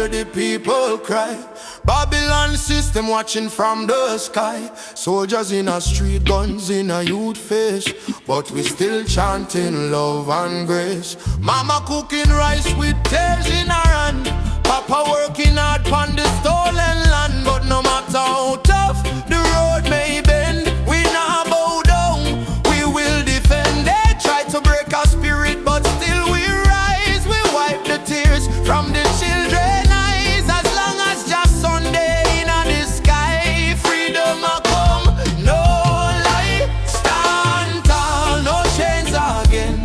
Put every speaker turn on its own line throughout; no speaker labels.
hear the people cry. Babylon system watching from the sky. Soldiers in a street, guns in a youth face, but we still chanting love and grace. Mama cooking rice with tears in her hand, Papa working hard on the stolen land. But no matter how tough the road may bend, we not bow down, we will defend. They try to break our spirit, but still we rise. We wipe the tears from the children's eyes. As long as just Sunday in the sky, freedom a come, no lie. Stand tall, no chains again.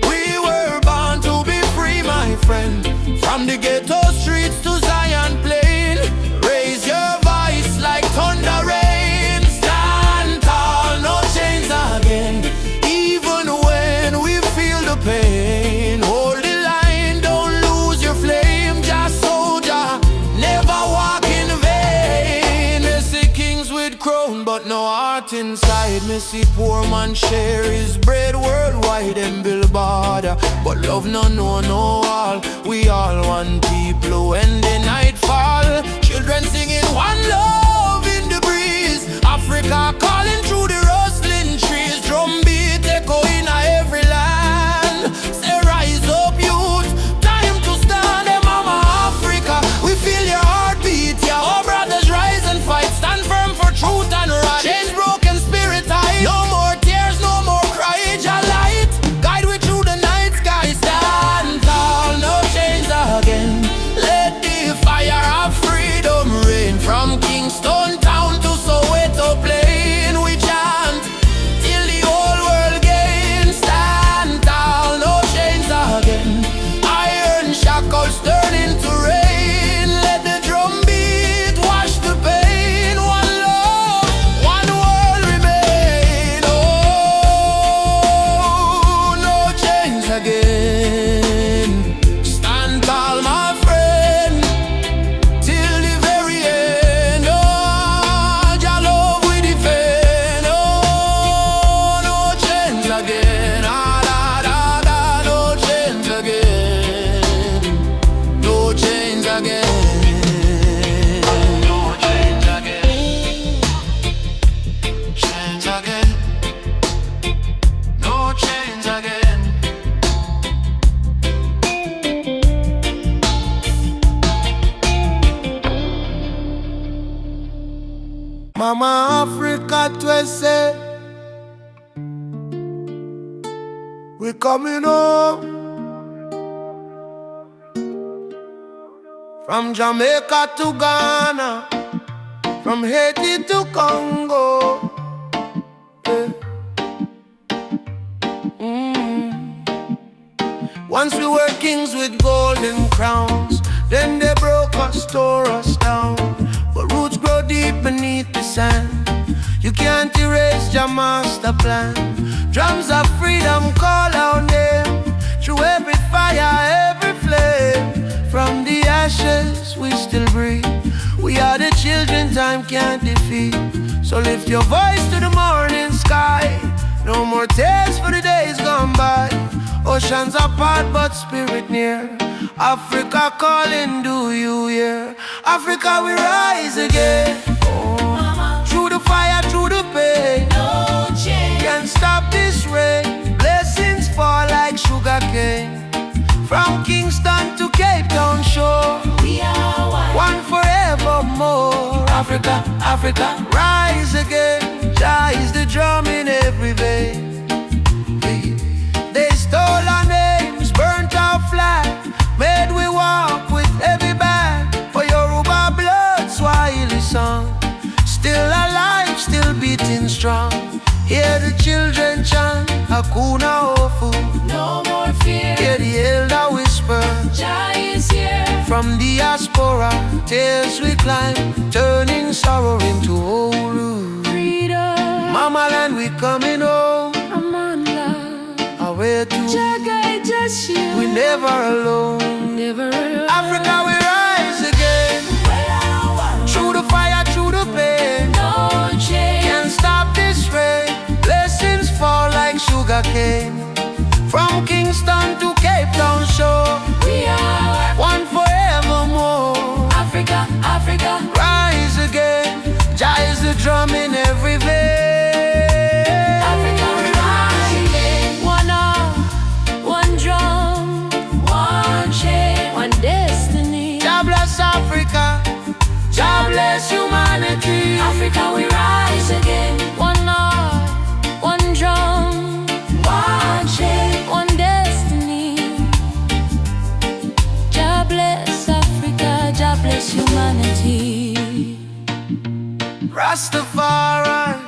We were born to be free, my friend. From the ghetto streets to Zion Plain, raise your voice like thunder rain. Stand tall, no chains again. Even when we feel the pain, hold the line, don't lose your flame. Just soldier, never walk in vain. They see kings with crown, but no heart inside. Me see poor man share his bread worldwide and build border, but love no know no all. We all one people when the night fall. Children singing one love in the breeze. Africa calling through the rustling trees. Drumbeat echo in every land. Say rise up youth, time to stand. Hey mama Africa, we feel your heartbeat. Yeah, our brothers rise and fight. Stand firm for truth and right. Chains broken, spirit high. No more tears, no more cry. Jah light, guide we through the night sky. Stand tall, no chains again. Let the fire of freedom rain. From Kingston town to Soweto plain, we chant till the whole world gains. Stand tall, no chains again. Iron shackles turn into rain. Let the drum beat wash the pain. One love, one world remain. Oh, no chains again. Stand tall, my friend, till the very end. Oh, Jah love we defend. Oh, no chains again. Ah, da, da, da, no chains again. No chains again. No chains again. Chains again. No chains again. Mama Africa twese, we coming home. From Jamaica to Ghana, from Haiti to Congo. Yeah. Once we were kings with golden crowns, then they broke us, tore us down. But roots grow deep beneath the sand. You can't erase your master plan. Drums of freedom call our name through every fire, every flame. From the ashes we still breathe. We are the children time can't defeat. So lift your voice to the morning sky. No more tears for the days gone by. Oceans apart but spirit near. Africa calling, do you hear? Africa we rise again. Oh. Through the fire, through the pain. No change. Can't stop this rain. Blessings fall like sugar cane. From Kingston to Cape Town shore, we are one forevermore. Africa, Africa, rise again. Jah is the drum in every vein. They stole our names, burnt our flag, made we walk with heavy bag. For Yoruba blood, Swahili song, still alive, still beating strong. Hear the children chant, Hakuna Hofu, no more fear. Hear the elder whisper, Jah is here. From diaspora, tears we climb, turning sorrow into whole freedom. Mama land, we coming home. Away to Jah guide us here. We never alone. Never alone. Africa we rise again. Through the fire, through the pain. No change. Can't stop this rain. Blessings fall like sugar cane. From Kingston to Cape Town shore, we are one forevermore.
Africa we rise again. One heart, one drum, one shade, one destiny. God bless Africa, God bless humanity.
Rastafari.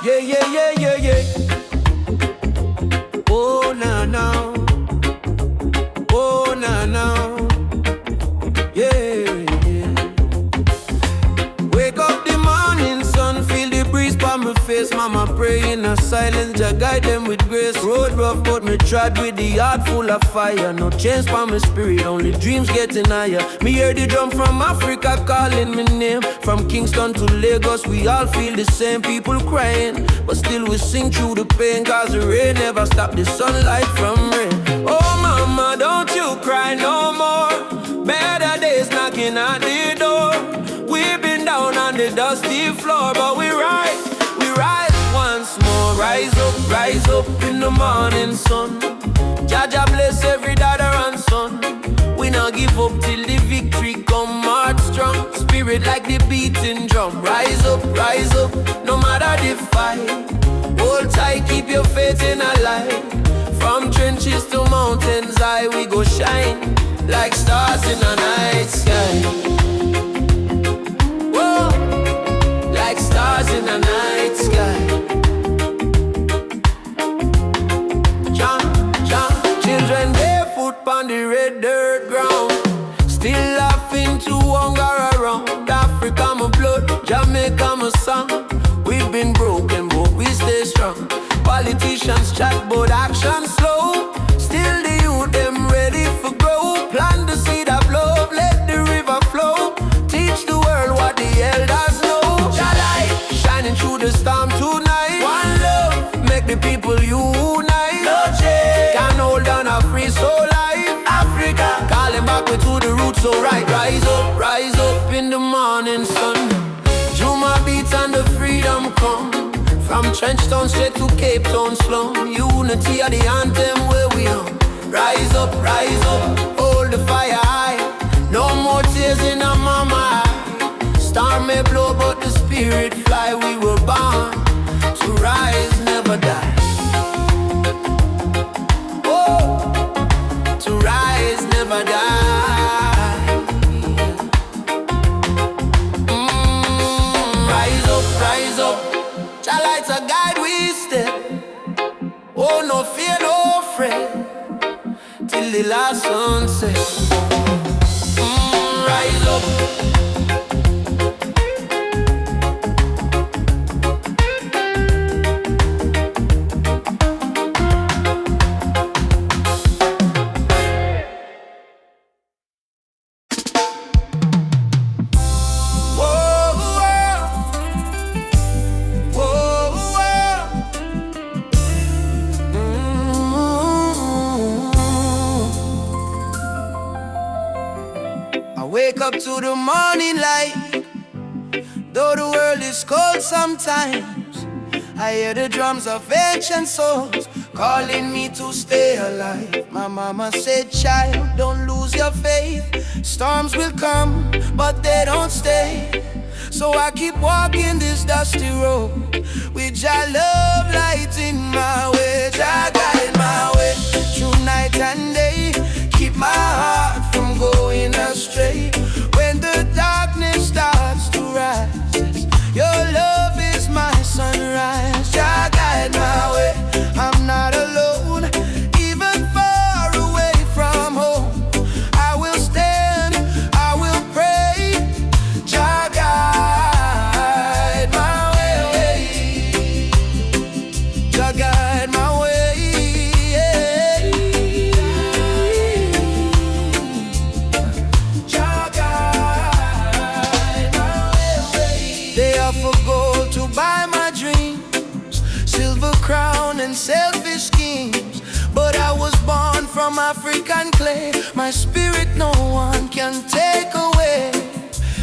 Yeah. Oh, no. Oh, no. Yeah. Wake up the morning sun, feel the breeze by my face. Mama pray in a silence, Jah guide them with grace. Road rough, but me trod with the heart full of fire. No change for my spirit, only dreams getting higher. Me hear the drum from Africa calling me name. From Kingston to Lagos, we all feel the same. People crying, but still we sing through the pain. Cause the rain never stop the sunlight from rain. Oh mama, don't you cry no more. Better days knocking at the door. We've been down on the dusty floor, but we rise once more. Rise up in the morning sun. Jah Jah bless every daughter and son. We not give up till the victory come. March strong, spirit like the beating drum. Rise up, no matter the fight. Hold tight, keep your faith in a light. From trenches to mountains high, we go shine like stars in a night sky. Whoa, like stars in a night sky. Children barefoot on the red dirt ground, still laughing to hunger around. Africa my blood, Jamaica my song. We've been broken but we stay strong. Politicians chat but action slow. Still the youth them ready for grow. Plant the seed of love, let the river flow. Teach the world what the elders know. Jah light shining through the storm tonight. One love, make the people unite. No change can hold on a free soul life. Africa calling back we to the roots. So rise up in the morning sun. Juma beats and the freedom come. From Trenchtown straight to Cape Town slum. Unity are the anthem where we are. Rise up, hold the fire high. No more tears in our mama eye. Storm may blow but the spirit fly. We were born to rise, never die. Oh, to rise, never die. Rise up. Jah lights a guide we step. Oh, no fear, no fret, till the last sunset. Rise up. Wake up to the morning light. Though the world is cold sometimes, I hear the drums of ancient souls calling me to stay alive. My mama said, child, don't lose your faith. Storms will come, but they don't stay. So I keep walking this dusty road with Jah love lighting my way. Jah guide my way through night and day. Keep my heart from going astray. When the darkness starts to rise, your love is my sunrise. Jah guide my way, I'm not alone. Even far away from home, I will stand, I will pray. Jah guide my way, Jah guide my way, yeah. from African clay. My spirit no one can take away.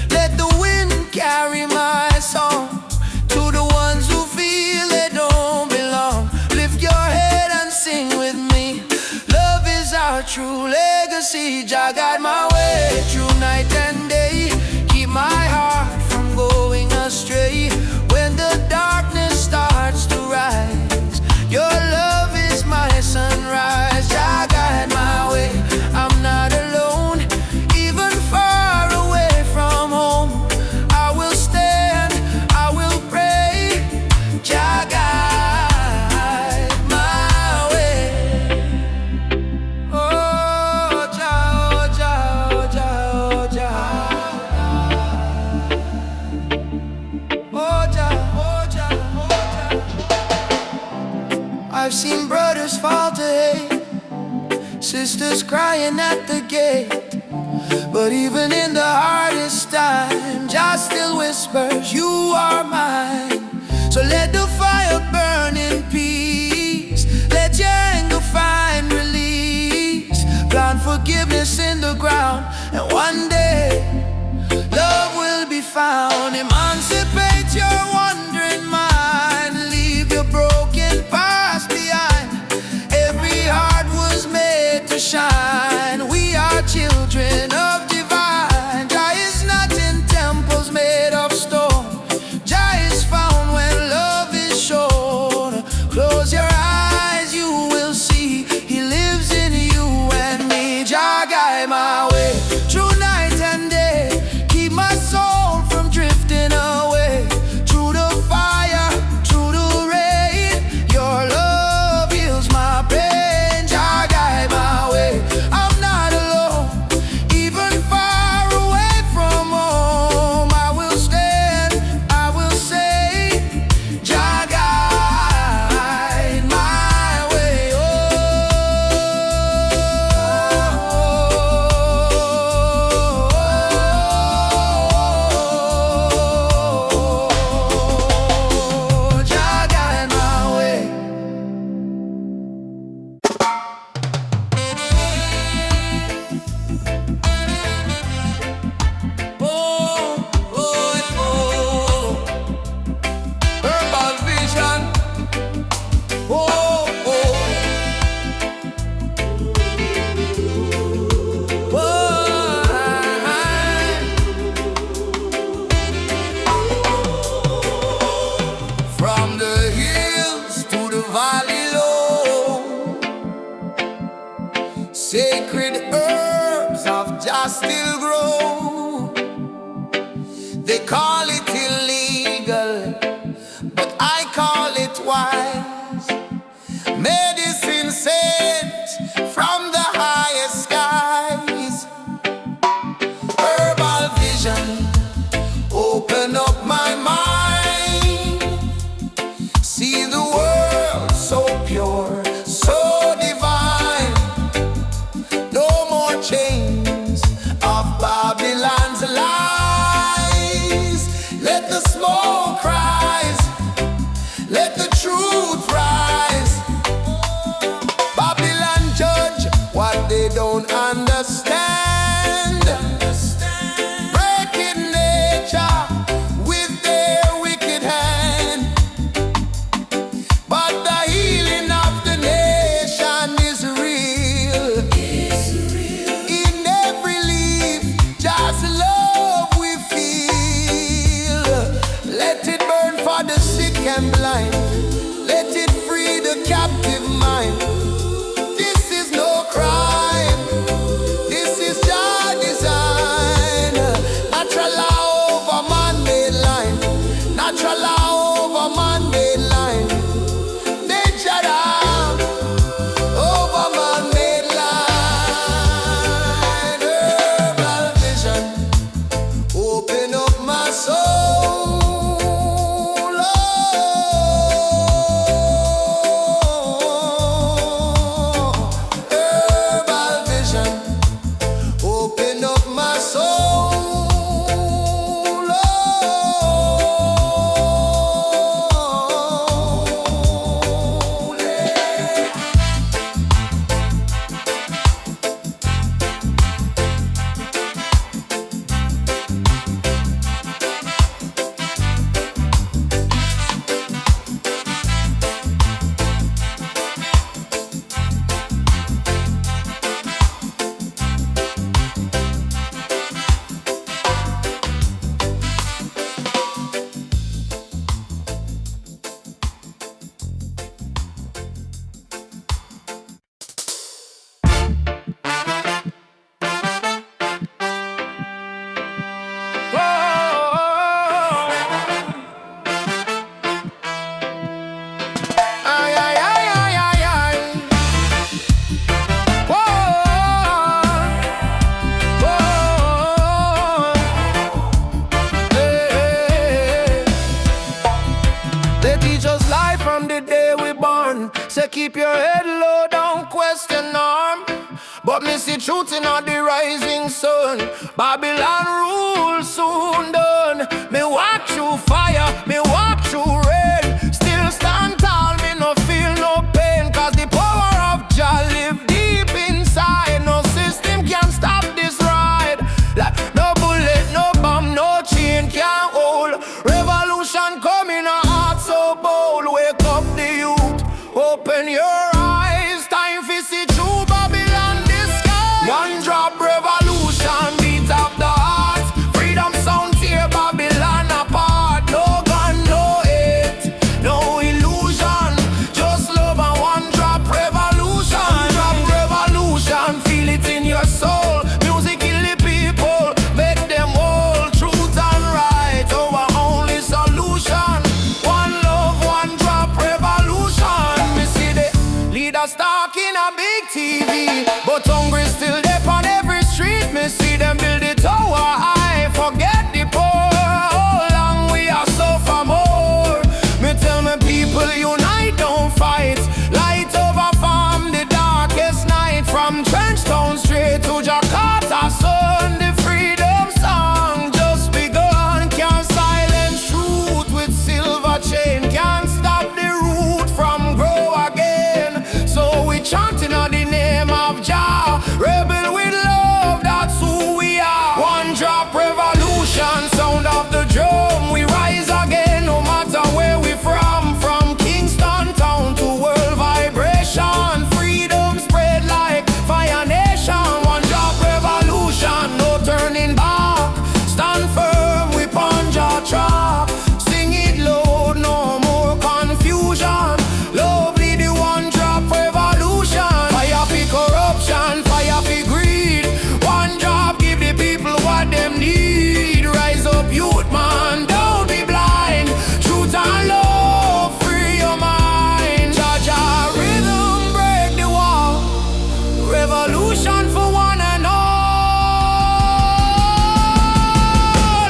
Let the wind carry my song to the ones who feel they don't belong. Lift your head and sing with me. Love is our true legacy. Jah guide my way through night and day. Keep my heart from going astray. When the darkness starts to rise, your love is my sunrise. Jah guide my way. I'm not alone, even far away from home. I will stand, I will pray. Jah guide my way. Oh Jah, oh Jah, oh Jah, oh Jah. Oh Jah, oh Jah, oh Jah. I've seen brothers fall to hate, sisters crying at the gate. But even in the hardest time, Jah still whispers, you are mine. So let the fire burn in peace. Let your anger find release. Plant forgiveness in the ground, and one day love will be found. Emancipate your wandering mind. Leave your broken past behind. Every heart was made to shine. We are children of divine. Jah is not in temples made of stone. Jah is found when love is shown. Close your eyes, you will see He lives in you and me. Jah guide my way through night and day. Keep my soul from drifting away. Through the fire, through the rain, your love heals my pain. Jah guide my way. I'm not alone, even far away from home. I will stand, I will say, Jah guide my way. Oh, Jah guide my way. Herbal vision. From the hills to the valley low, sacred herbs of Jah still grow. They call it illegal, but I call it wise. Medicine sent from the highest skies. Herbal vision, open up my mind. See the world so pure, so divine. No more chains of Babylon's lies. say keep your head low, don't question norm. But me see truth in all the rising sun. Babylon rule soon done. Me walk through fire, me walk through rain. Still stand tall, me no feel no pain. Cause the power of Jah live deep inside. No system can stop this ride. Like no bullet, no bomb, no chain can hold. Revolution coming, a heart so bold. Wake up the youth, open your eyes. Time for see true Babylon disguise. One drop revolution, beat up the heart. Freedom sound tear Babylon apart. No gun, no hate, no illusion. Just love and one drop revolution. One drop revolution, feel it in your soul. Music kill the people, make them whole. Truth and right, our only solution. One love, one drop revolution. Me see the leaders talking a big TV, but hungry still there on every street. Me see them build the tower high, forget the poor. How long we are suffer more? Me tell me people unite, don't fight. Light over farm the darkest night. From Trenchtown straight to Jakarta sun. The freedom song just begun. Can't silence truth with silver chain. Can't stop the root from grow again. So we chanting on the name of Jah. Rebel with love, that's who we are. One drop revolution, sound of the drum. We rise again no matter where we from. From Kingston town to world vibration. Freedom spread like fire nation. One drop revolution, no turning back. Stand firm, we punch our track. Sing it loud, no more confusion. Lovely the one drop revolution. Fire for corruption, fire for greed. One drop give the people what them need. Rise up youth man, don't be blind. Truth and love, free your mind. Jah Jah rhythm break the wall. Revolution for one and all.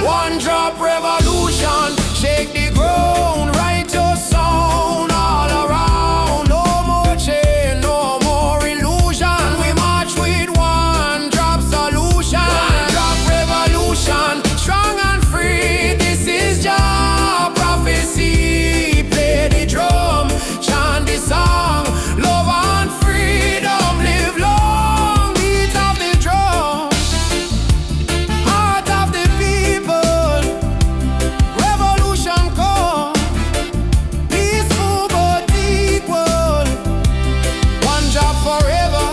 One drop revolution, shake the ground. Write your sound all around. No more chain, no more illusion. We march with one drop solution. One drop revolution, strong and free. This is Jah prophecy. Play the drum, chant the song. Love and freedom, live long. Beat of the drum, heart of the people. Revolution come, peaceful but equal. One job forever,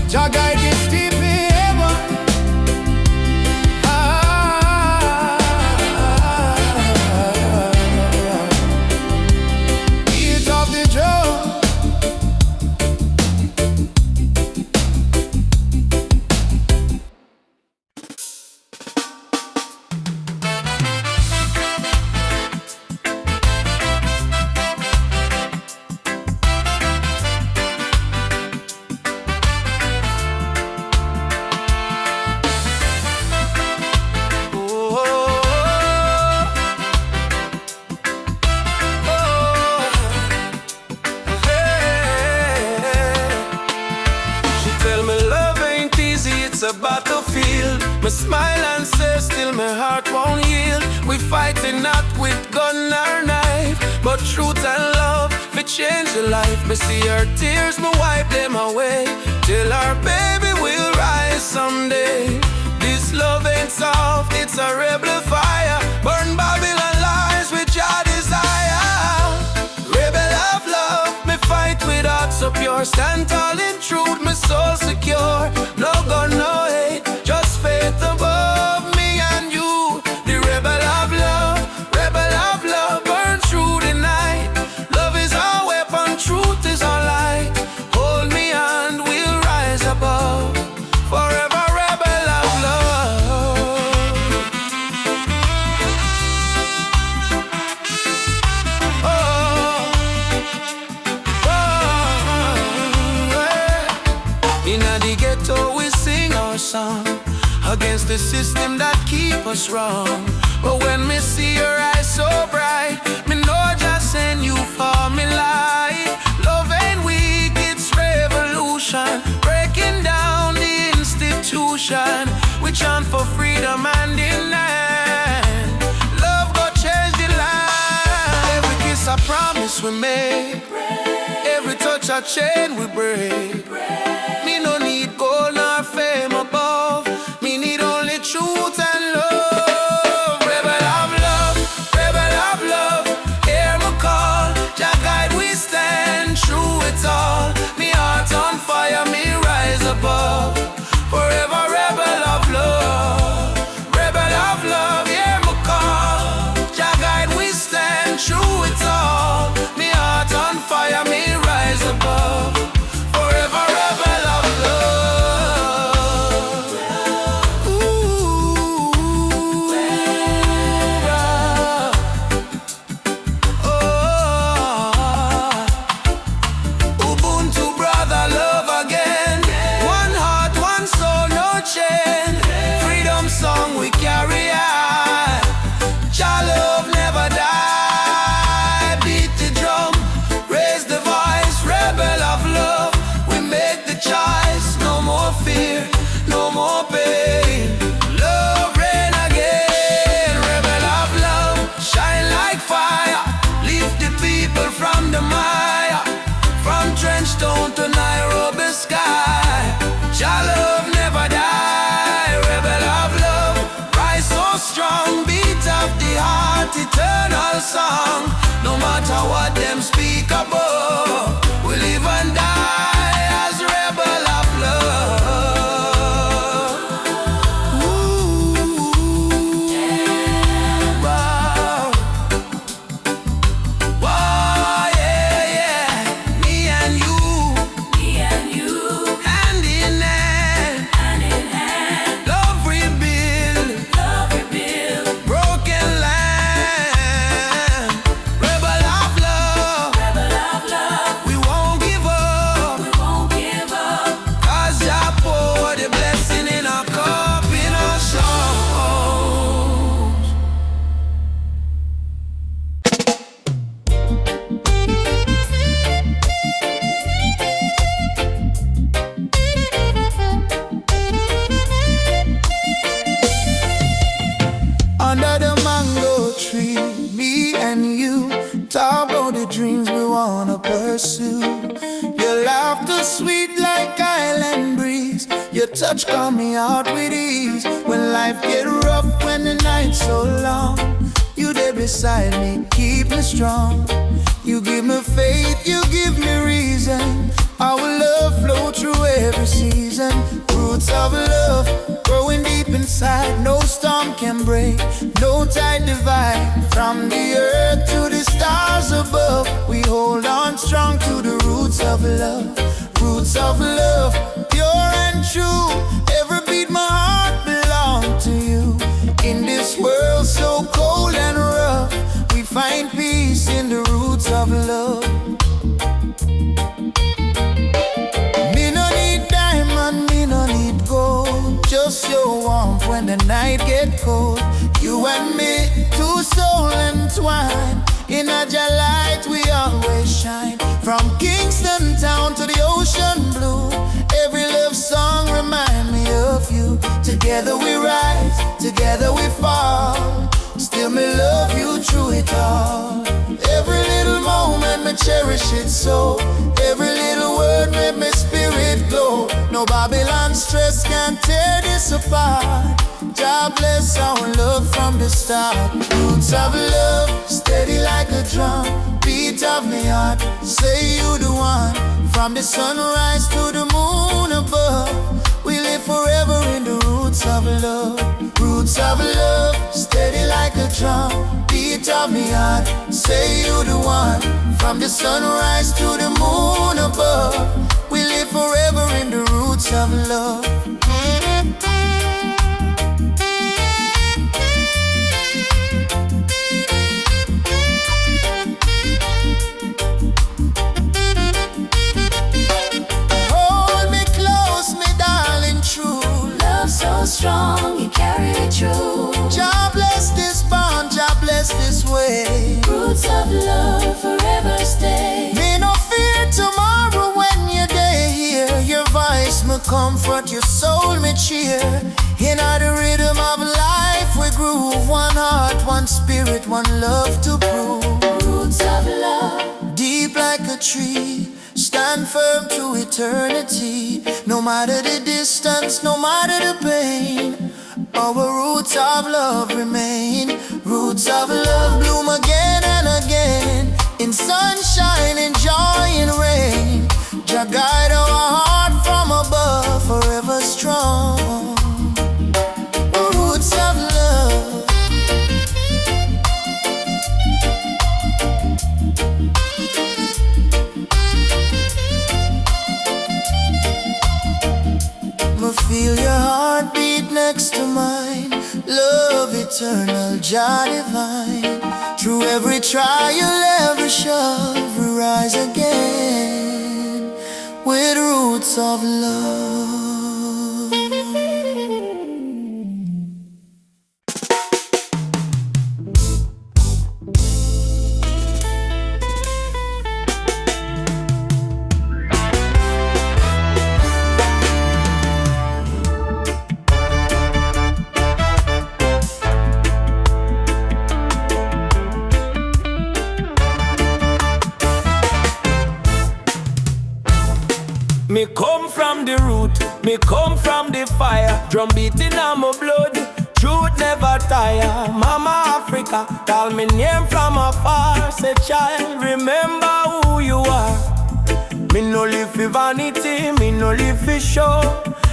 Jah guide this deep ever. Beat of the drum. She tell me love ain't easy, it's a battlefield. Me smile and say still my heart won't yield. We fighting not with gun or knife, but truth and love we change your life. Me see her tears, me wipe them away. Till our baby will rise someday. This love ain't soft, it's a rebel fire. Burn Babylon lies with your desire. Rebel of love, me fight with heart so pure. Stand tall in truth, me soul secure. No gun, no hate, just faith above me and you. The rebel of love, burn through the night. Love is our weapon, truth is our light. Hold me and we'll rise above. Forever rebel of love. Oh, yeah. In the ghetto we sing our song against the system that keep us wrong. But when me see your eyes so bright, me know just send you for me light. Love a chain we break. Me no need gold nor fame above. Me need only truth and love. Rebel of love, rebel of love. Hear my call, Jah guide we stand through it all. Me heart on fire, me rise above. Forever rebel of love, rebel of love. Hear my call, Jah guide we stand through it all. Me heart on fire, me rise above. Forever rebel of love. Ooh, oh, Ubuntu brother love again. One heart, one soul, no chain. Freedom song we carry on. Jah love never die. Beat the drum, raise the voice. Rebel of love, we make the choice. No more fear, no more pain. Love reign again. Rebel of love, shine like fire. Lift the people from the mire. From trench town to Nairobi sky. Jah love never die. Rebel of love, rise so strong. Beat of the heart, eternal song. No matter what them speak above, we live and die as rebel of love. Ooh, wow. Wow, yeah, yeah. Me and you, hand in hand, love rebuild, broken land. Rebel of love, we won't give up. 'Cause Jah pour the blessing in our cup, in our songs. Under the mango tree, me and you talk about the dreams we wanna pursue. Your laughter sweet like island breeze. Your touch calm me out with ease. When life get rough, when the night's so long, you there beside me, keep me strong. You give me faith, you give me reason. Our love flow through every season. Roots of love growing deep inside. No storm can break, no tide divide. From the earth to the stars above, we hold on strong to the roots of love. Roots of love, pure and true. Every beat my heart belong to you. In this world so cold and rough, we find peace in the roots of love. Me no need diamond, me no need gold. Just your warmth when the night get cold. You and me, two souls entwined. In a Jah light we always shine. From Kingston town to the ocean blue, every love song remind me of you. Together we rise, together we fall. Still me love you through it all. Every little moment me cherish it so. Every little word make me spirit glow. No Babylon stress can tear this apart. Jah bless our love from the start. Roots of love, steady like a drum. Beat of me heart, say you the one. From the sunrise to the moon above, we live forever in the roots of love. Roots of love, steady like a drum. Beat of me heart, say you the one. From the sunrise to the moon above, we live forever in the roots of love. Hold me close, me darling, true.
Love so strong, you carry it through.
Jah bless this bond, Jah bless this way.
Roots of love forever stay.
Me no fear tomorrow when you're day here. Your voice me comfort, your soul me cheer. In the rhythm of life we groove. One heart, one spirit, one love to prove.
Roots of love,
Deep like a tree,
stand firm through eternity. No matter the distance, no matter the pain, our roots of love remain. Roots of love bloom again and again, in sunshine, in joy, in rain. Jah guide our heart from above, forever strong. Roots of love. I feel your heartbeat next to mine. Love eternal, Jah divine. Through every trial, every shove, we rise again with roots of love.
Me come from the root, me come from the fire. Drum beating on my blood, truth never tire. Mama Africa, call me name from afar. Say child, remember who you are. Me no live for vanity, me no live for show.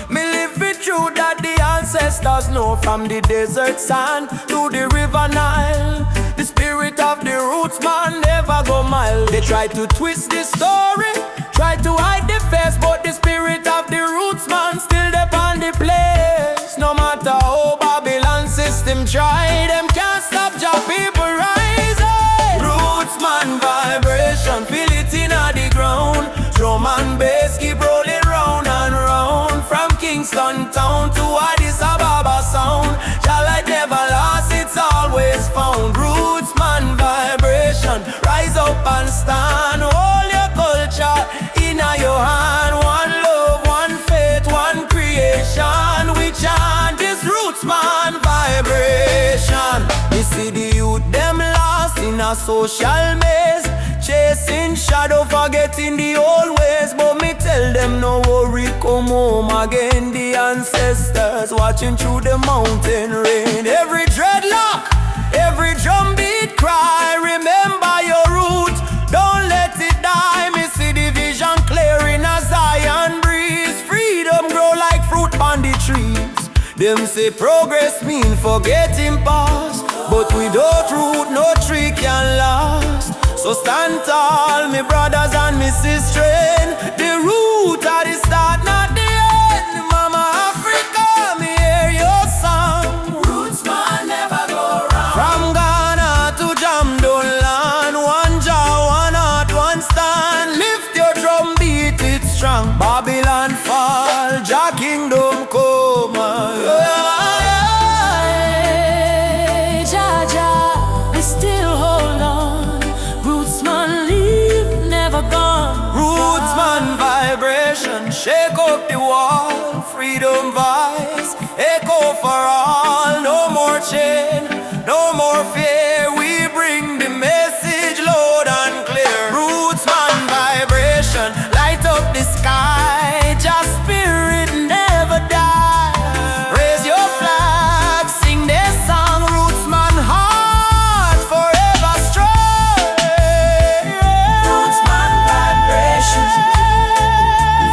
Me live for truth that the ancestors know. From the desert sand to the river Nile, the spirit of the roots man never go mild. They try to twist the story, try to hide the face, but the spirit of the roots man still upon the place. No matter how Babylon system try, them can't stop your people rising. Roots man vibration, feel it in the ground. Drum and bass keep rolling round and round. From Kingston town to Addis Ababa sound, your light never lost, it's always found. Roots man vibration, rise up and stand. Hold your culture in your hand. One love, one faith, one creation. We chant this roots man vibration. You see the youth them lost in a social maze, chasing shadow, forgetting the old ways. But me tell them no worry, come home again. The ancestors watching through the mountain rain. Every dreadlock, every drum beat cry, remember your root, don't let it die. Me see the vision clear in a Zion breeze. Freedom grow like fruit on the trees. Them say progress mean forgetting past, but without root no tree can last. So stand tall, me brothers and me sisters. The root at the start, not the end. Mama Africa, me hear your song. Roots man never go wrong. From Ghana to Jamdoland, one jaw, one heart, one stand. Lift your drum, beat it strong. Babylon fall, Jah kingdom come.
Jah, Jah, we still hold on. Roots man leave, never gone.
Roots man vibration, shake up the wall. Freedom voice, echo for all. No more chain, no more fear. We bring the message loud and clear. Roots man vibration, light up the sky. Just spirit never die. Raise your flag, sing their song. Roots man heart forever strong.
Roots man vibration,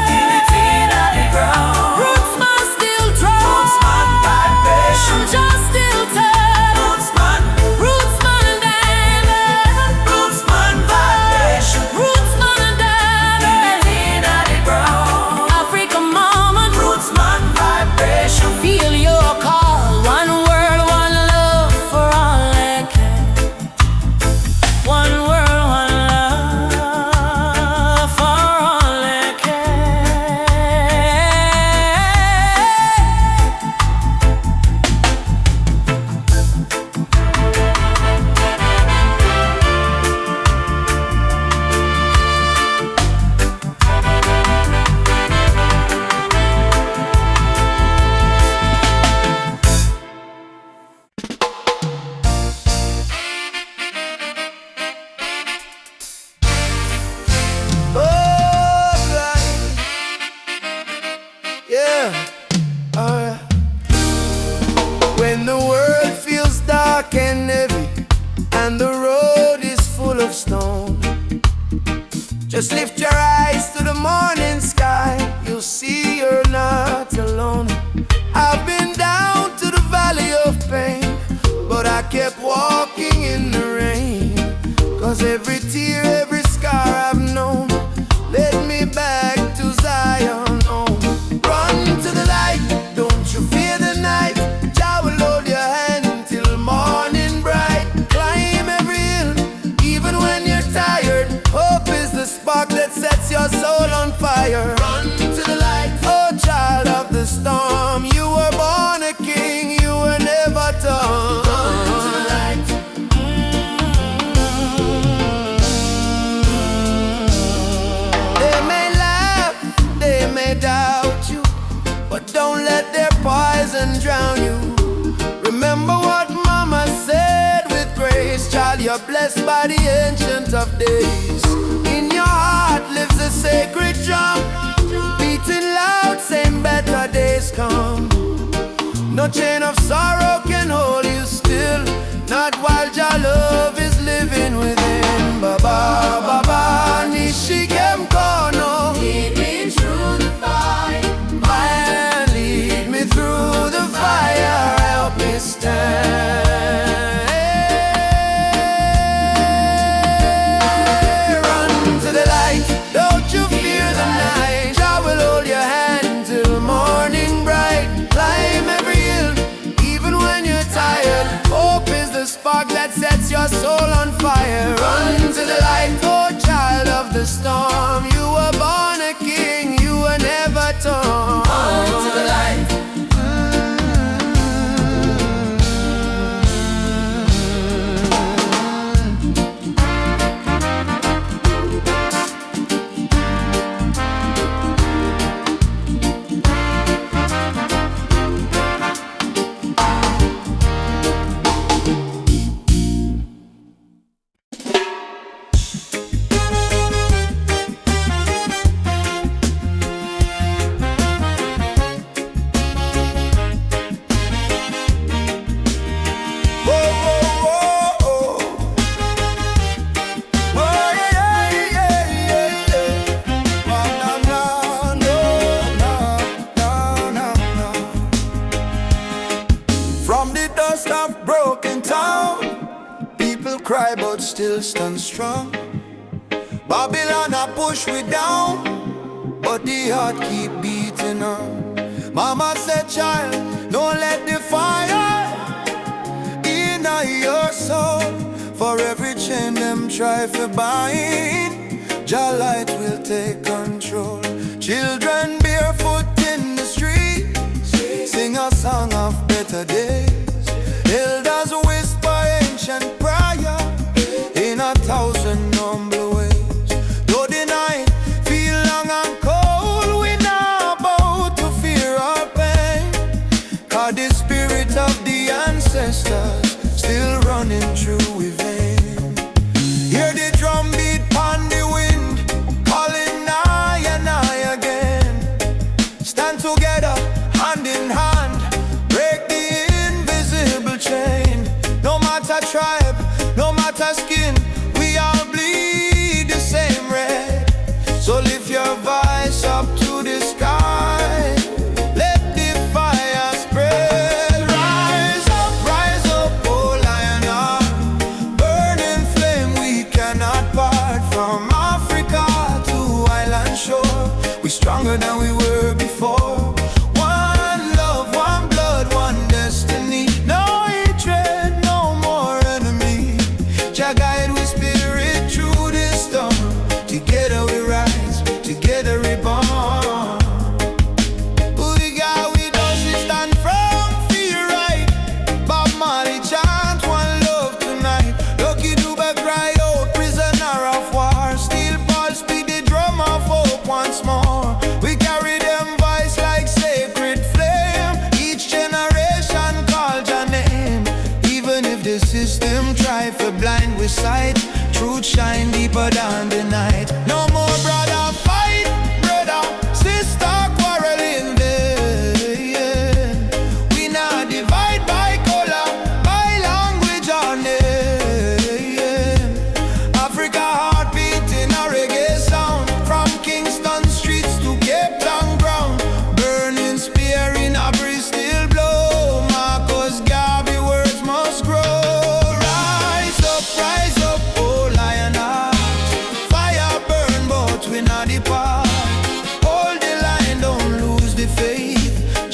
feel it in the ground. Roots man still drum. Roots man vibration, just still tell. Roots man
Yeah, when the world feels dark and heavy and the road is full of stone, just lift your eyes to the morning sky, you'll see you're not alone. I've been down to the valley of pain, but I kept walking in the rain, 'cause every tear, every scar I've known led me back to Zion home. Run to the light, don't you fear the night. Jah will hold your hand till morning bright. Climb every hill, even when you're tired. Hope is the spark that sets your soul on fire. Run to the light, oh child of the storm. You were born a king, you were never done. Run to the light. They may laugh, they may doubt you, but don't let their poison drown you. Remember what mama said with grace, child, you're blessed by the ancient of days. In your heart lives a sacred drum, beating loud, saying better days come. No chain of sorrow can hold you still, not while your love is living within. Baba, Baba, Nishikem Kono, lead me through the fire. Man, lead me through the fire, help me stand. Run to the light, don't you fear the night. I will hold your hand till morning bright. Climb every hill, even when you're tired. Hope is the spark that sets your soul on fire. Run to the light, oh child of the storm. You were born a king, you were never torn. Run to the light. Cry but still stand strong. Babylon a push we down, but the heart keep beating on. Mama said, child, don't let the fire in your soul. For every chain them try to bind, Jah light will take control. Children barefoot in the streets, sing a song of better days. Elders whisper ancient prayer in 1,000 humble ways. Though the night feel long and cold, we not about to fear our pain, 'cause the spirit of the ancestors still running through we vein. Hear the drum beat on the wind, calling nigh and nigh again. Stand together, hand in hand, break the invisible chain. No matter tribe, no matter skin, we all bleed the same red. So lift your voice up to the sky, let the fire spread. Rise up, oh lion, burning flame we cannot part. From Africa to island shore, we stronger than we were before.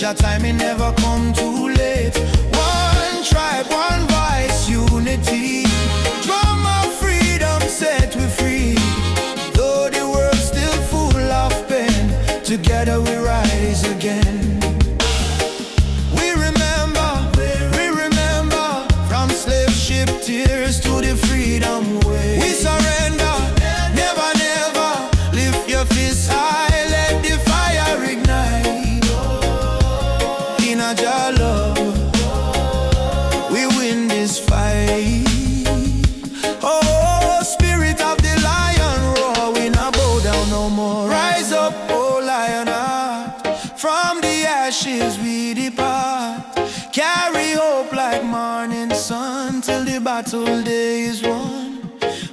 Jah time it never come too late. One tribe, one voice, unity. Drum of freedom set we free. Though the world's still full of pain, together we rise again. We remember, from slave ship tears to the freedom way. We surrender, never, never. Lift your fists high, let the fire ignite. In a Jah love, we win this fight. Oh, spirit of the lion roar, we not bow down no more. Rise up, oh lion heart, from the ashes we depart. Carry hope like morning sun till the battle day is won.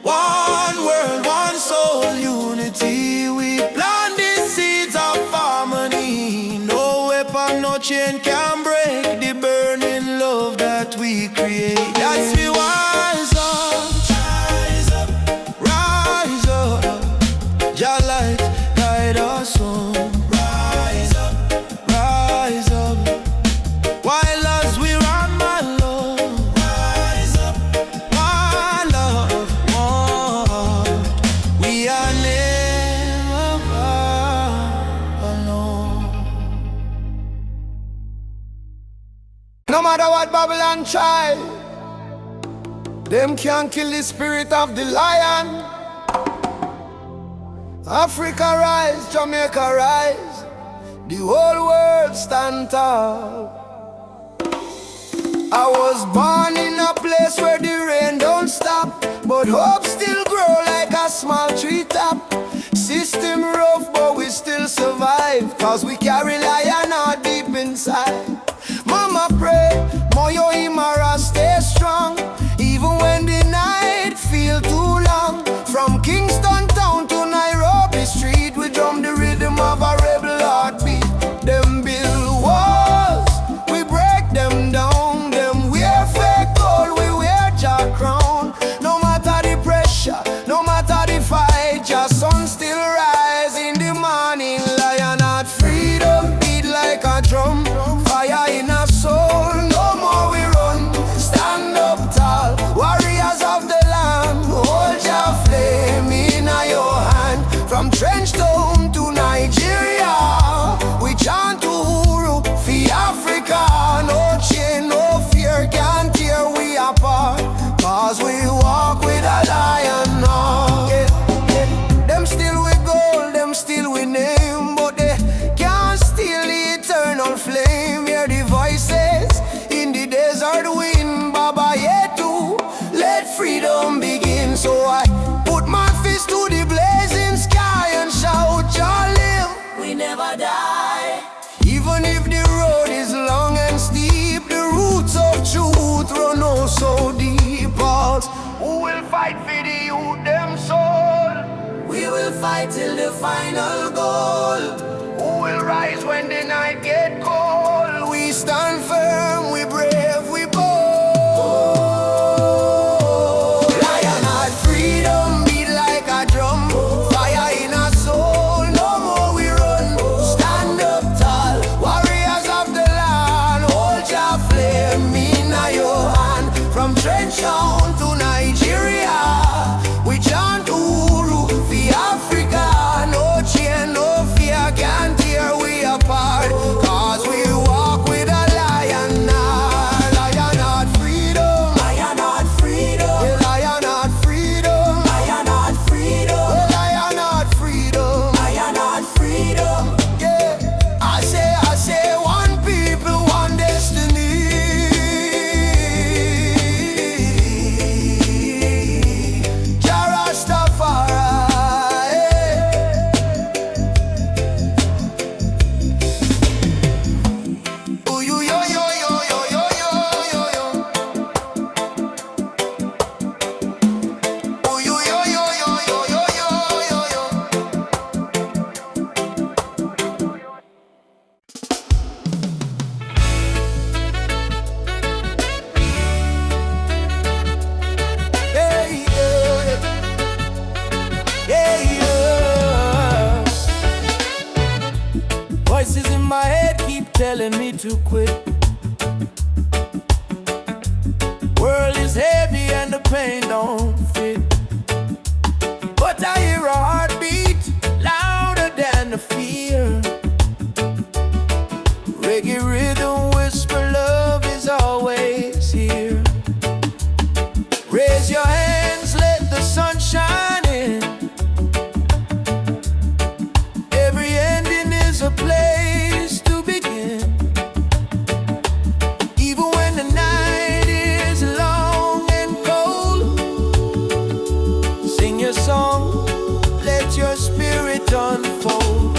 One world, one soul, unity. We plant the seeds of harmony. No weapon, no chain can break the burning love that we create. That's we rise up, rise up. Jah light guide us home. Rise up, rise up. While as we run, my love, rise up, my love, one. We are never alone. No matter what Babylon try, them can't kill the spirit of the lion. Africa rise, Jamaica rise, the whole world stand tall. I was born in a place where the rain don't stop, but hope still grow like a small tree top. System rough, but we still survive, cause we carry lion heart deep inside. Mama pray, Moyo Imara stay strong, even when the night feel too long. From Kingston town to Nairobi street, we drum the rhythm of a rebel heartbeat. Them build walls, we break them down. Them wear fake gold, we wear Jah crown. No matter the pressure, no matter the fight, Jah sun still rise in the morning. Lion heart freedom beat like a drum. Fire in our soul, no more we run. Stand up tall, warriors of the land. Hold your flame in your hand. From Trenchtown to Nigeria, we chant Uhuru for Africa. No chain, no fear can tear we apart, cause we walk with a lion now. Them still with gold, them still with name, but they can't steal the eternal flame. Hear the voices in the desert wind, Baba Yetu, let freedom begin. So I put my fist to the blazing sky and shout, Jah live, we never die. Even if the road is long and steep, the roots of truth run oh so deep. Pulse, who will fight for the youth, them soul? We will fight till the final goal. Who will rise when the night get cold? We stand firm, we brave, we bold. Lion heart freedom beat like a drum. Fire in our soul, no more we run. Stand up tall, warriors of the land. Hold your flame in your hand. From Trenchtown to Nigeria, we chant Uhuru for Africa. No chain, no fear can tear we apart,
voices in my head keep telling me to quit. World is heavy and the pain don't fit, but I hear a heartbeat louder than the fear. Reggae rhythm whisper love is always here. Raise your hands, let the sun shine in. Every ending is a place to begin. Even when the night is long and cold, sing your song, let your spirit unfold.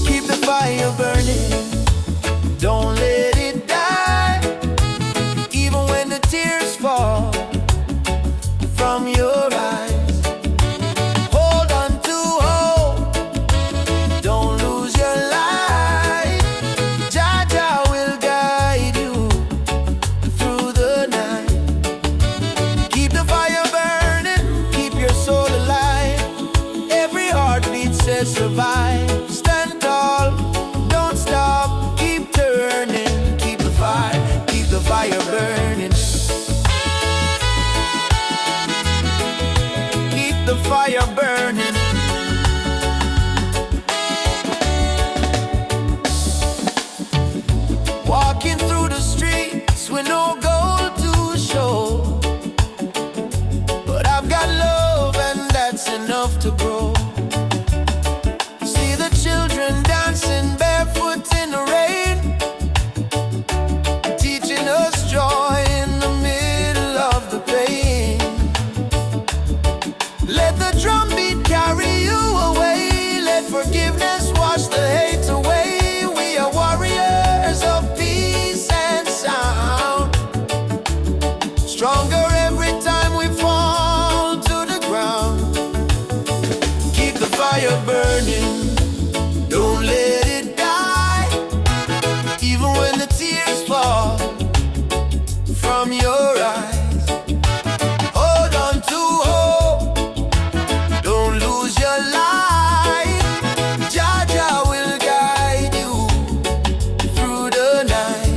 Keep the fire burning, don't let it die. Even when the tears fall from your eyes, hold on to hope, don't lose your light. Jah Jah will guide you through the night. Keep the fire burning, keep your soul alive. Every heartbeat says survive. Stand tall, don't stop, keep turning. Keep the fire burning. Keep the fire burning. Walking through the streets with no goal to show, but I've got love and that's enough to grow. See the children dancing barefoot in the rain, teaching us joy in the middle of the pain. Let the drum beat carry you away, let forgiveness wash the hate away. We are warriors of peace and sound, stronger every time we fall to the ground. Keep the fire burning, don't let it die. Even when the tears fall from your eyes, hold on to hope, don't lose your light. Jah Jah will guide you through the night.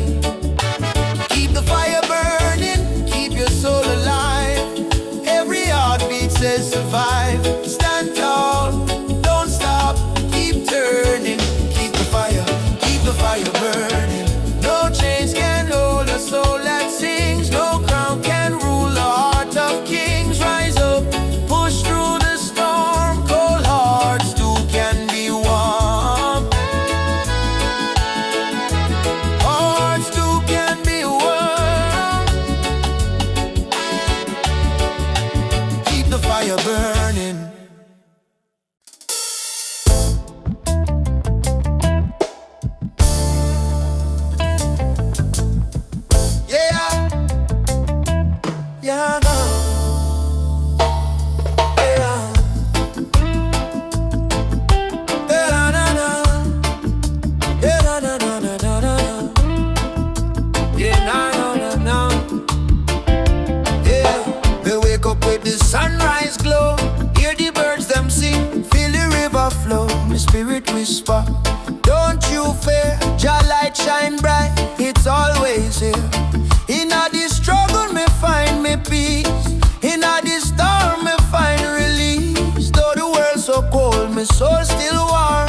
Keep the fire burning, keep your soul alive. Every heartbeat says survive. Stand tall, don't stop, keep turning. Keep the fire burning. No chains can hold a soul that sings, no crown can rule the heart of kings. Rise up, push through the storm, cold hearts too can be warm. Hearts too can be warm. Keep the fire burning. Yeah, yeah, no. Yeah. Yeah, na, na, na. Yeah, na, na, na, na, na, na. Yeah, na, na, na, na. Yeah. We wake up with the sunrise glow, hear the birds them sing, feel the river flow. My spirit whisper, don't you fear, Jah light shine bright, it's always here. In a this struggle me find me peace, in a this storm me find release. Though the world's so cold, my soul still warm,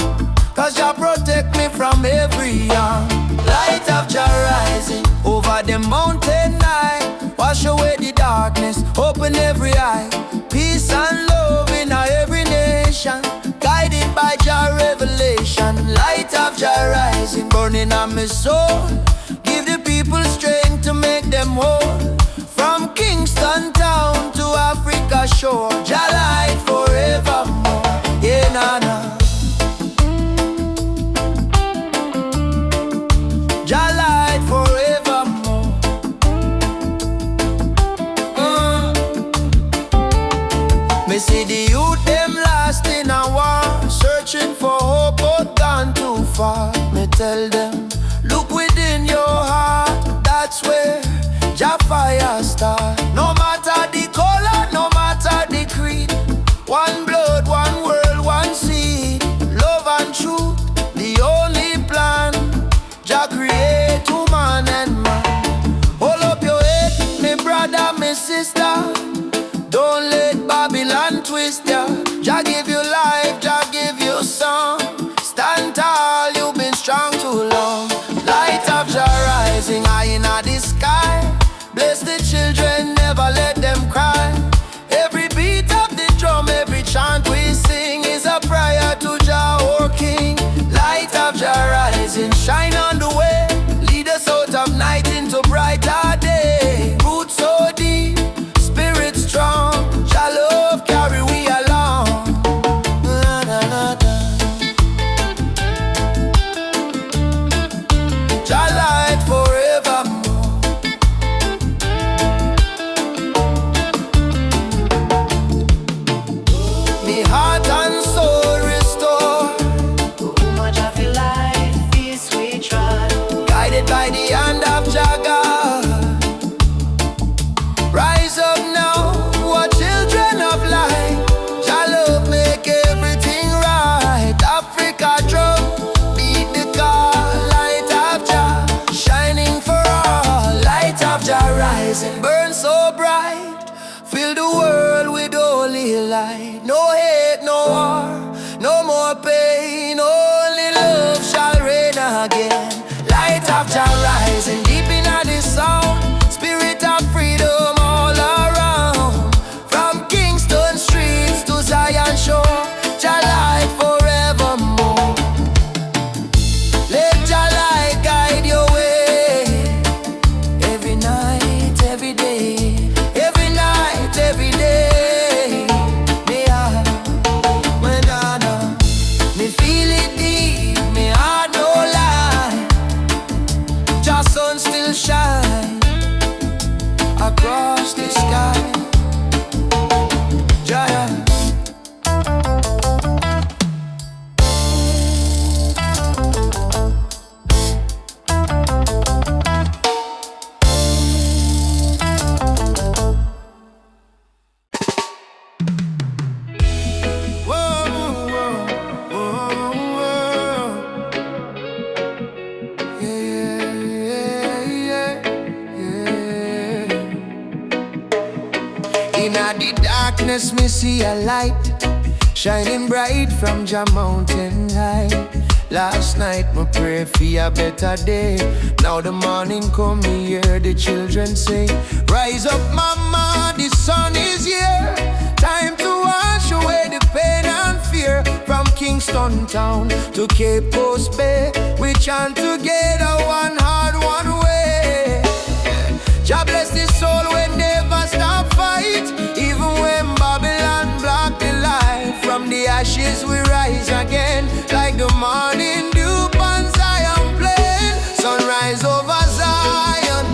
cause Jah protect me from every harm. Light of Jah rising over the mountain night, wash away the darkness, open every eye. Peace and love in every nation, guided by Jah revelation. Light of Jah rising, burning on my soul, give the people strength to make them whole. From Kingston town to Africa shore, Jah light forevermore. Yeah, na na. Jah light forevermore. Me see the youth them lost in a war, searching for hope but gone too far. Me tell them, look within your heart, that's where Jah fire start. No matter the color, no matter the creed, one blood, one world, one seed, love and truth, the
sister. Don't let Babylon twist ya. Jah give you life, Jah give you song. Stand tall, you've been strong too long. Light of Jah rising high in the sky. Bless the children, never let them cry. Every beat of the drum, every chant we sing is a prayer to Jah, our King. Light of Jah rising, shine on the way. Lead us out of night into brighter day. Roots so deep, spirit strong. Jah love carry we along. Na, na, na, na. Jah light forevermore. Me heart and soul restore.
Much of your life is we try.
Guided by the hand of Jah God. Rise up now, what children of light. Jah love make everything right. Africa drum, beat the call. Light of Jah, shining for all. Light of Jah rising, burn so bright. Fill the world with holy light. No hate, no war, no more pain. Only love shall reign again. Light of Jah rising deep in the sound. Spirit of freedom all around. From Kingston streets to Zion shore. Jah light forevermore. Let Jah light guide your way. Every night, every day. Every night, every day. Me feel it deep, me heart no lie. Jah sun still shine across the sky. Jah. The darkness me see a light shining bright from Jah mountain high. Last night me pray for a better day. Now the morning come, me hear the children say, rise up mama, the sun is here. Time to wash away the pain and fear. From Kingston town to Cape Coast Bay, we chant together, one heart, one way. Jah bless the soul when never stop fight. Even when Babylon block the light. From the ashes we rise again. Like the morning dew on Zion plain. Sunrise over Zion,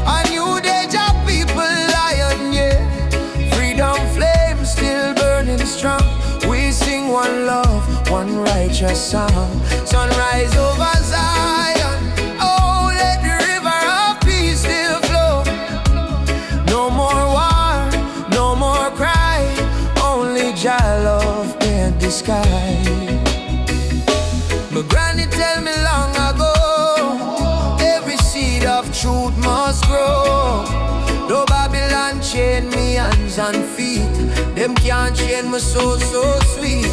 a new day Jah people lion, yeah. Freedom flame still burning strong. We sing one love, one righteous song. Sunrise over Zion. Oh, let the river of peace still flow. No more war, no more cry. Only Jah love paint the sky. My granny tell me long ago, every seed of truth must grow. Though Babylon chain me hands and feet, them can't chain me soul so sweet.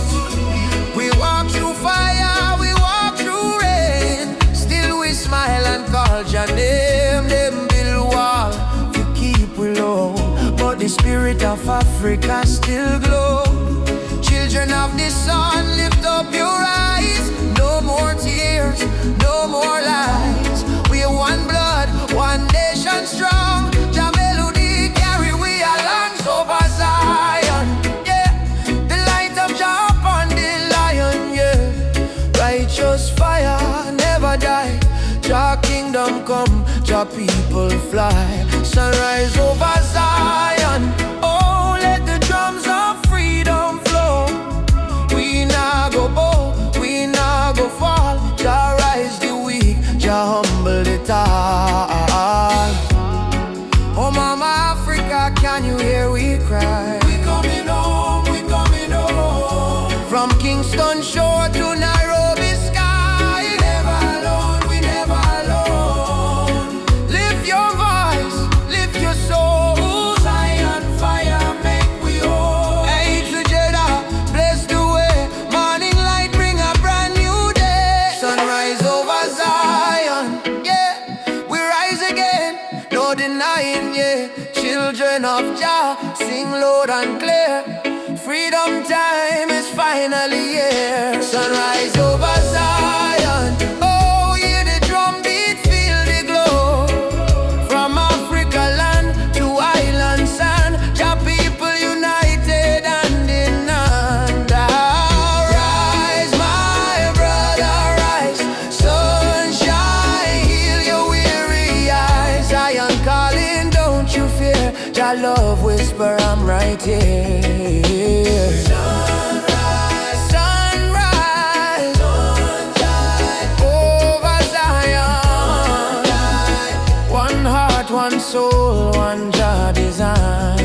We walk through fire, we walk through rain. Still we smile and call Jah name. Them build wall to keep we low, but the spirit of Africa still glow. Children of the sun, lift up your eyes. No more tears, no more lies. We are one blood, one nation strong. Jah melody carry we along over Zion. Yeah, the light of Jah upon the lion. Yeah, righteous fire never die. Jah kingdom come, Jah people fly. Sunrise over Zion. Oh, let the drums of freedom flow. We nah go bow, we nah go fall. Jah rise the weak, Jah humble the tall. Oh mama Africa, can you hear we cry? We coming home, we coming home. From Kingston shore to Nairobi sky. We never alone, we never alone. Lift your voice, lift your soul. children of Jah, sing loud and clear. Freedom time is finally here. Sunrise over Zion. Oh, hear the drum beat, feel the glow. From Africa land to island sand, Jah people united hand in hand. Rise, my brother, rise. Sunshine, heal your weary eyes. Zion calling, don't you fear. Jah love whisper, I'm right here. Sunrise, sunrise, sunshine over Zion. One heart, one soul, one Jah design.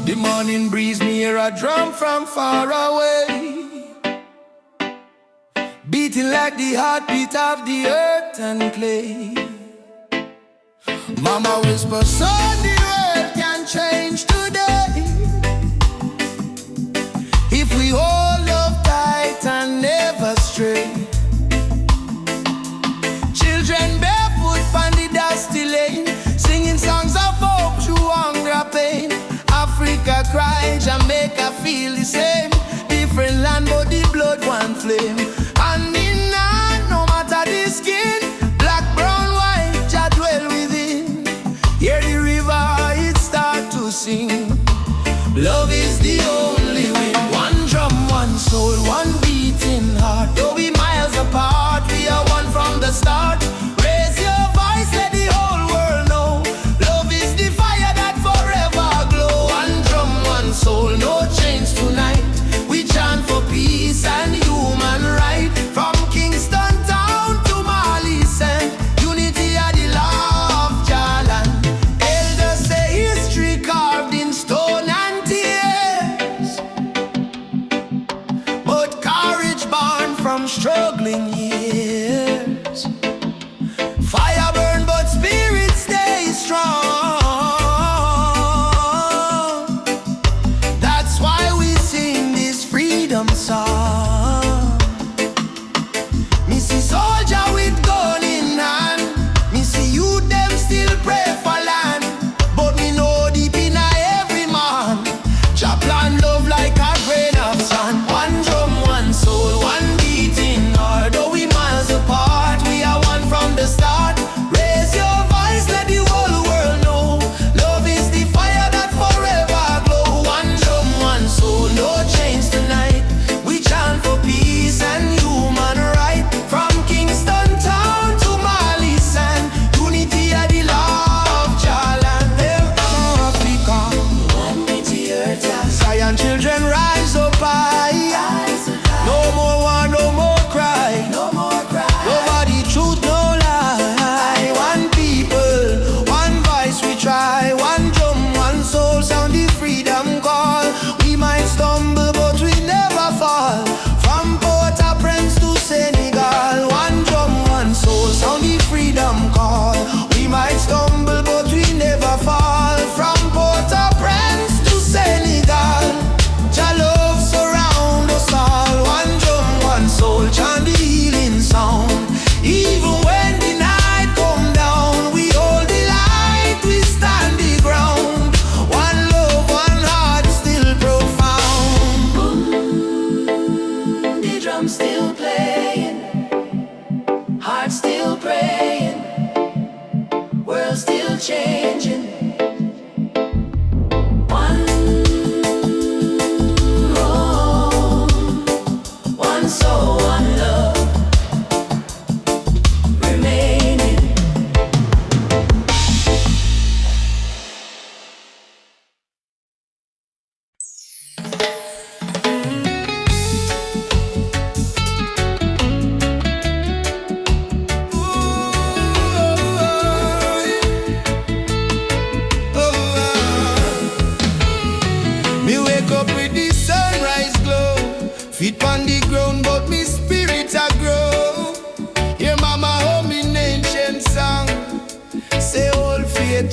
The morning breeze, me hear a drum from far away, beating like the heartbeat of the earth and clay. Mama whisper, son, the world can change today if we hold up tight and never stray. Children barefoot on the dusty lane, singing songs of hope through hunger pain. Africa cry, Jamaica feel the same. Different land but the blood one flame. And in hand, no matter the skin, black, brown, white, Jah dwell within. Hear the river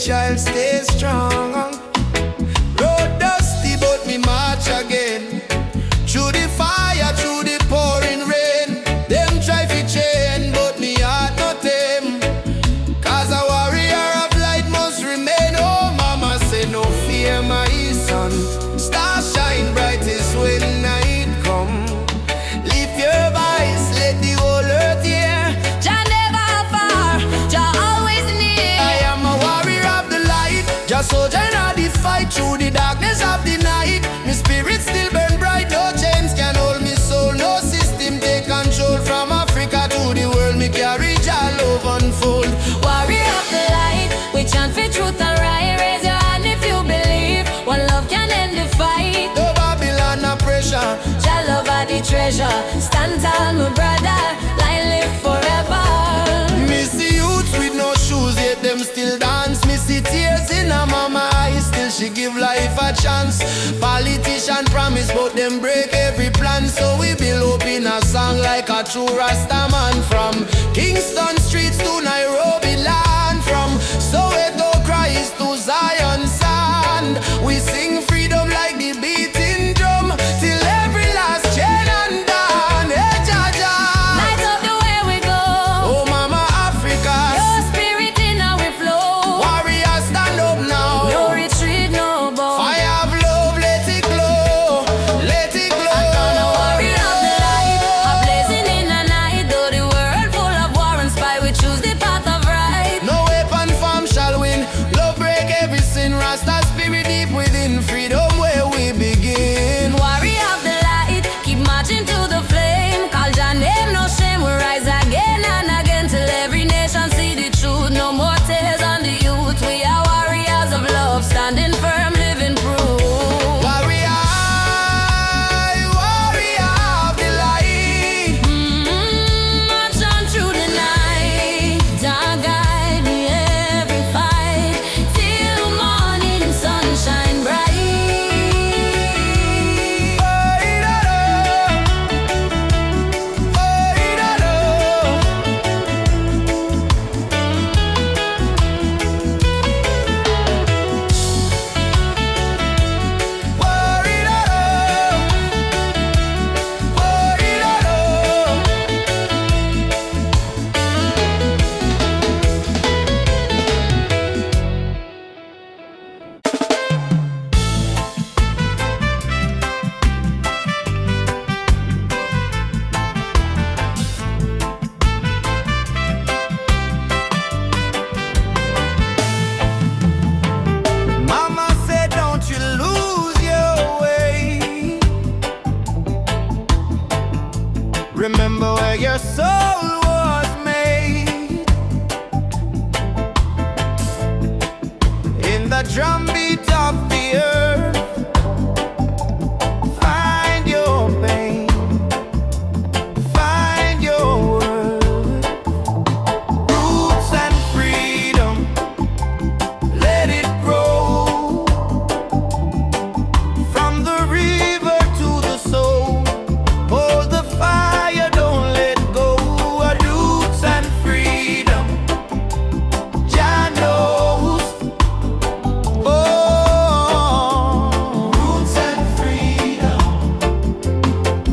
child, stay strong. Road dusty, but me march again. Through the fire, through the pouring rain. Them try to chain, but me heart not them. Cause a warrior of light must remain. Oh, mama say no fear, my son. Star shine brightest when night come. Lift your voice, let the whole earth hear.
Jah never far, Jah always near.
I am a warrior of the light, just soldier in the fight through the darkness of the night. My spirit still burn bright, no chains can hold me soul, no system take control. From Africa to the world, me carry Jah love unfold.
Warrior of the light, we chant for truth and right. Raise your hand if you believe one love can end the fight.
No Babylon, no pressure.
Jah love are the treasure. Stand tall, my brother, light live forever.
Me see youths with no shoes, yet them still dance. Me see tears in her mama eyes, still she give life a chance. Politician promise, but them break every plan. So we build up in a song like a true Rasta man. From Kingston streets to Nairobi land, from Soweto cries to Zion sand. We sing freedom like the beating drum, till every last chain undone. Hey, Jah Jah,
Light up the way we go.
oh mama Africa,
Your spirit in our flow.
warriors stand up now.
No retreat, no bow.
Fire of love, let it glow, let it glow.
I found a warrior of the light, a blazing in the night. Though the world full of war and spy, we choose the path of right.
No weapon form shall win. Love break every sin. Rasta spirit deep within. Freedom where we begin.
Warrior of the light, keep marching to the flame. Call Jah name, no shame. We rise again and again till every nation see the truth. No more tears on the youth. We are warriors of love, standing firm, living proof.
Warrior, warrior of the light.
March on through the night. Jah guide me every fight till morning sunshine bright.
Mama said, don't you lose your way. Remember where your soul was made. In the drumbeat of the earth, find your pain, find your worth. Roots and freedom, let it grow. From the river to the soul, hold the fire, don't let go. Roots and freedom, Jah knows. Oh, roots and freedom,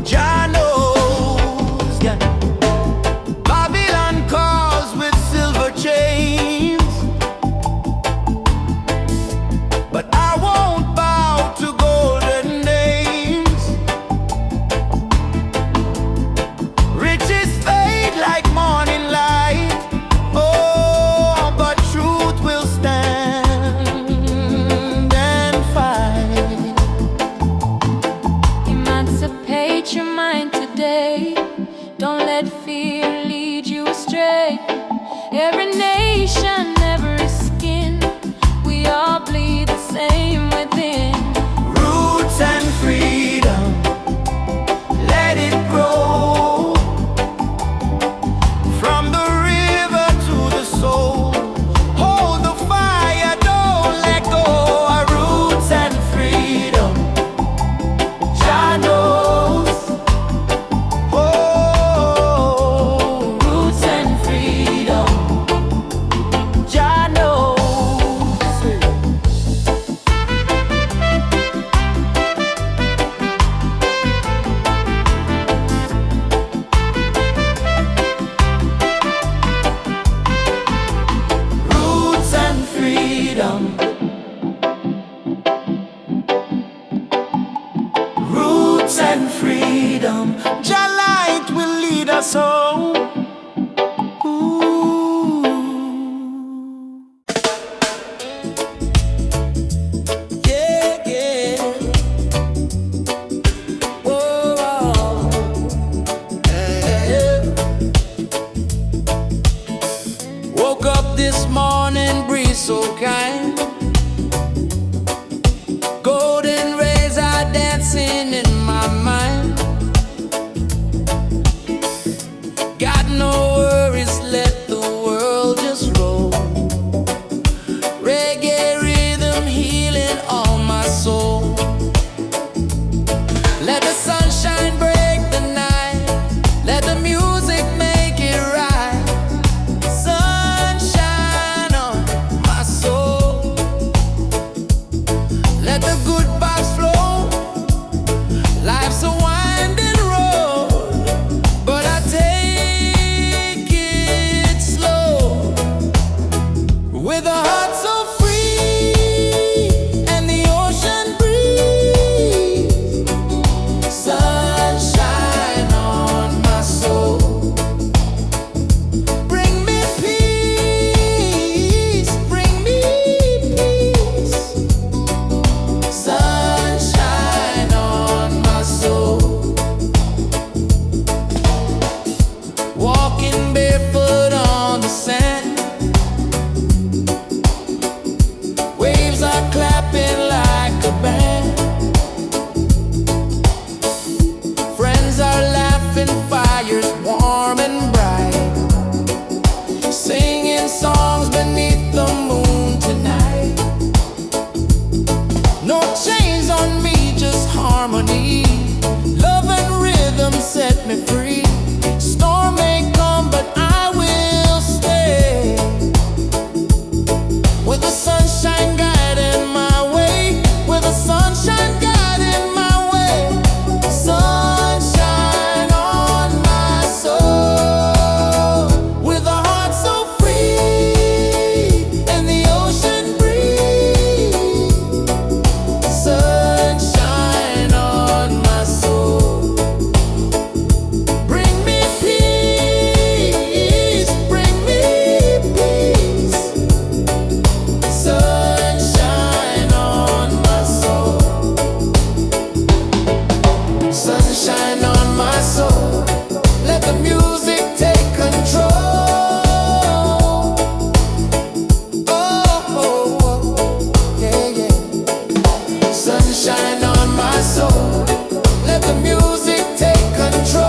Jah knows. Yeah. Babylon calls with silver chains, but I won't bow to golden names. Riches fade like morning light. Oh, but truth will stand and fight.
Emancipate your mind today. Don't let fear lead you astray. Every nation, every skin, we all bleed the same within.
Roots and freedom, let it grow. From the river to the soul, hold the fire, don't let go. Roots and freedom, Jah knows. Oh, roots and freedom, Jah
morning breeze so kind. Golden rays are dancing in my mind. Got no worries, let the world just roll. Reggae rhythm healing all my soul. Let the sunshine break the night. Let the music make it right. Sunshine on my soul. Let the good vibes flow. Life's a winding road, but I take it slow. With a heart so free and the ocean breeze. Sunshine on my soul. Bring me peace, bring me peace. Sunshine on my soul. Walking barefoot on the sand. Waves are clapping like a band. Friends are laughing, fires warm and bright. Singing songs beneath the moon tonight. No chains on me, just harmony. Love and rhythm set me free. Storm may come, but I will stay. With the sunshine guiding my way. With the sunshine guiding my way. Sunshine on my soul. With a heart so free and the ocean breeze. Sunshine on my soul. Bring me peace, bring me peace. Sunshine on my soul. Sunshine on my soul. Let the music take control. Oh, yeah, yeah. Sunshine on my soul. Let the music take control.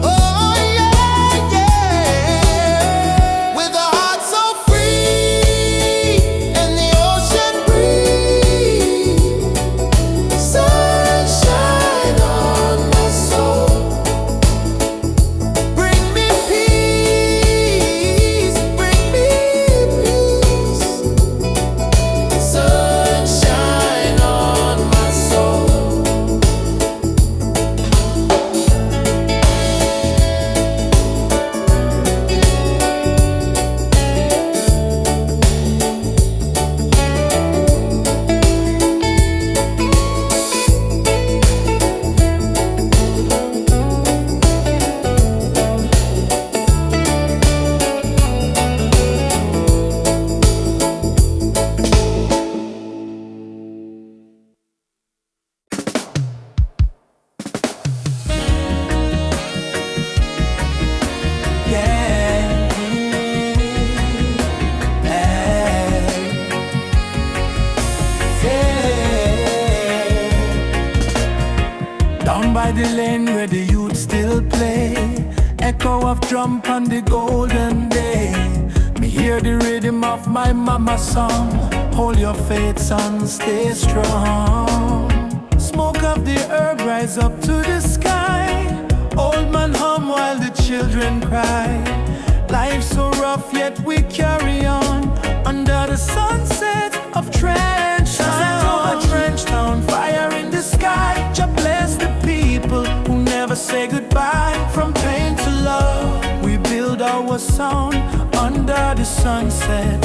Oh, yeah, yeah. With a heart so free and the ocean breeze. Sunshine on my soul. Bring me peace, bring me peace. Sunshine on my soul. Down by the lane where the youth still play, echo of drum on the golden day. Me hear the rhythm of my mama's song. Hold your faith, son, stay strong. Smoke of the herb rise up to the sky. Old man hum while the children cry. Life's so rough yet we carry on. Under the sunset of Trench Town. Trench Town, fire in the sky. Jah bless the people who never say goodbye. From pain to love, we build our sound. Under the sunset,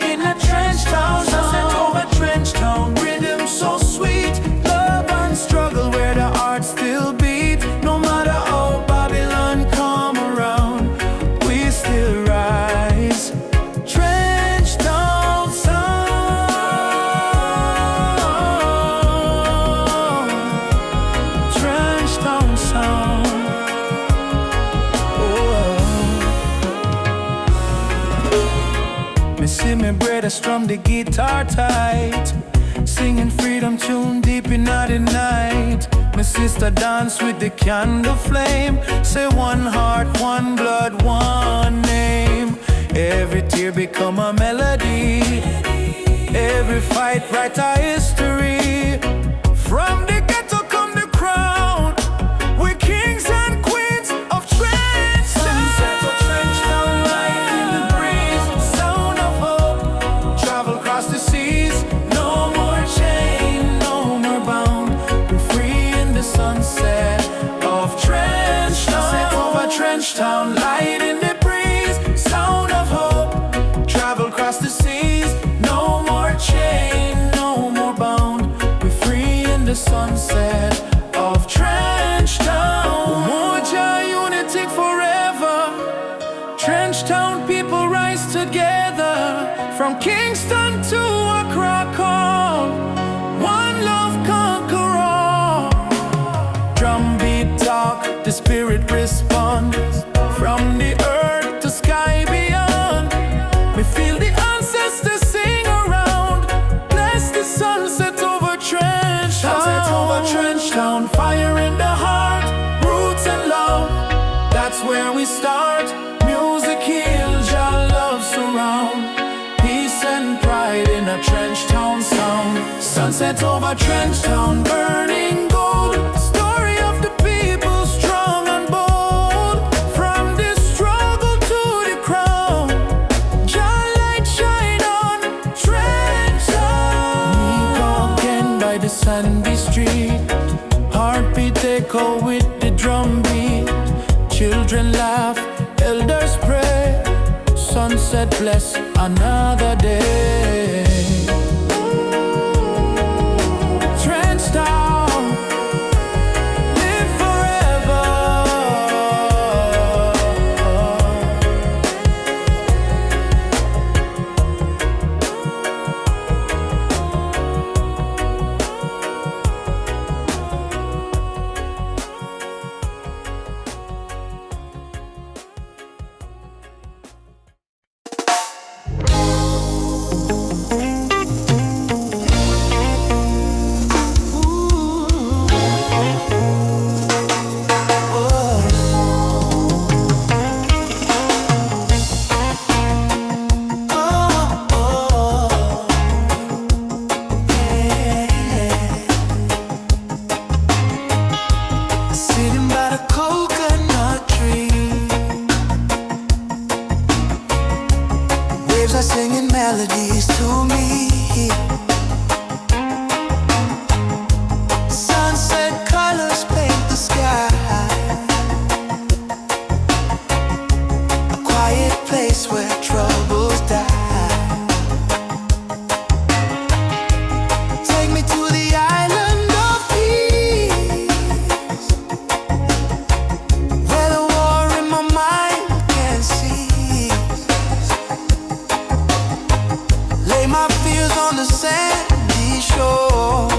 in a Trench Town. Sunset over Trench Town, rhythm so sweet. Love and struggle where the heart still beat. No matter how Babylon come around, we still rise. Trench Town sound. Trench Town sound. Oh. strum the guitar tight, singing freedom tune deep in the night. My sister dance with the candle flame, say one heart, one blood, one name. Every tear become a melody, every fight write a history. From the ghetto come the crown, we're kings and queens of Trench. Sunset of Trench Town, light in the breeze, sound of hope, travel across the seas. No more chain, no more bound, we're free in the sunset of Trench Town. Sunset over Trench Town, light in the breeze, sound of hope, travel across the seas. No more chain, no more bound, we're free in the sunset of Trench Town. Umoja, unity forever. Trench Town people rise together, from Kingston to Accra call, one love conquer all. Drum beat talk, the spirit respond, from the earth to sky beyond. We feel the ancestors sing around, bless the sunset over Trench Town. Sunset over Trench Town, fire in the heart, roots and love, that's where we start. Music heals, your love surround, peace and pride in a Trench Town sound. Sunset over Trench Town, burning gold, story of the people strong and bold. From the struggle to the crown, your light shine on Trench Town. We again by the sandy street, heartbeat echo with the drum beat. Children laugh, elders pray, sunset bless another day. Trench Town, live forever. Sitting by the coconut tree, waves are singing melodies to me. Sunset colors paint the sky, a quiet place where troubles die. Take me to the island of peace, where the war in my mind can cease. Lay my fears on the sandy shore,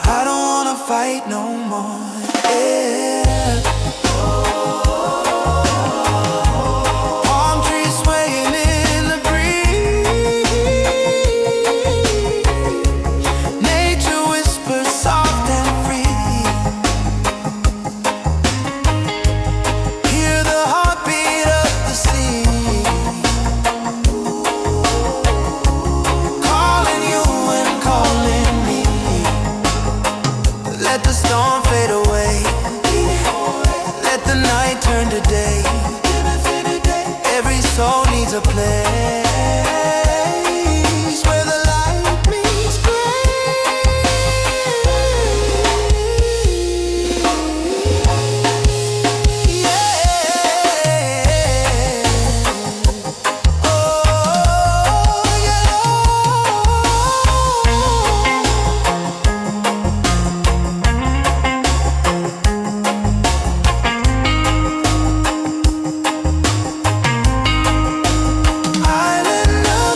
I don't wanna fight no more. Yeah. Palm trees swaying in the breeze, nature whispers soft and free. Hear the heartbeat of the sea, calling you and calling me. Let the storm fade away, let the night turn to day. Every soul needs a place where the light meets gray. Yeah. Oh, yeah. Island of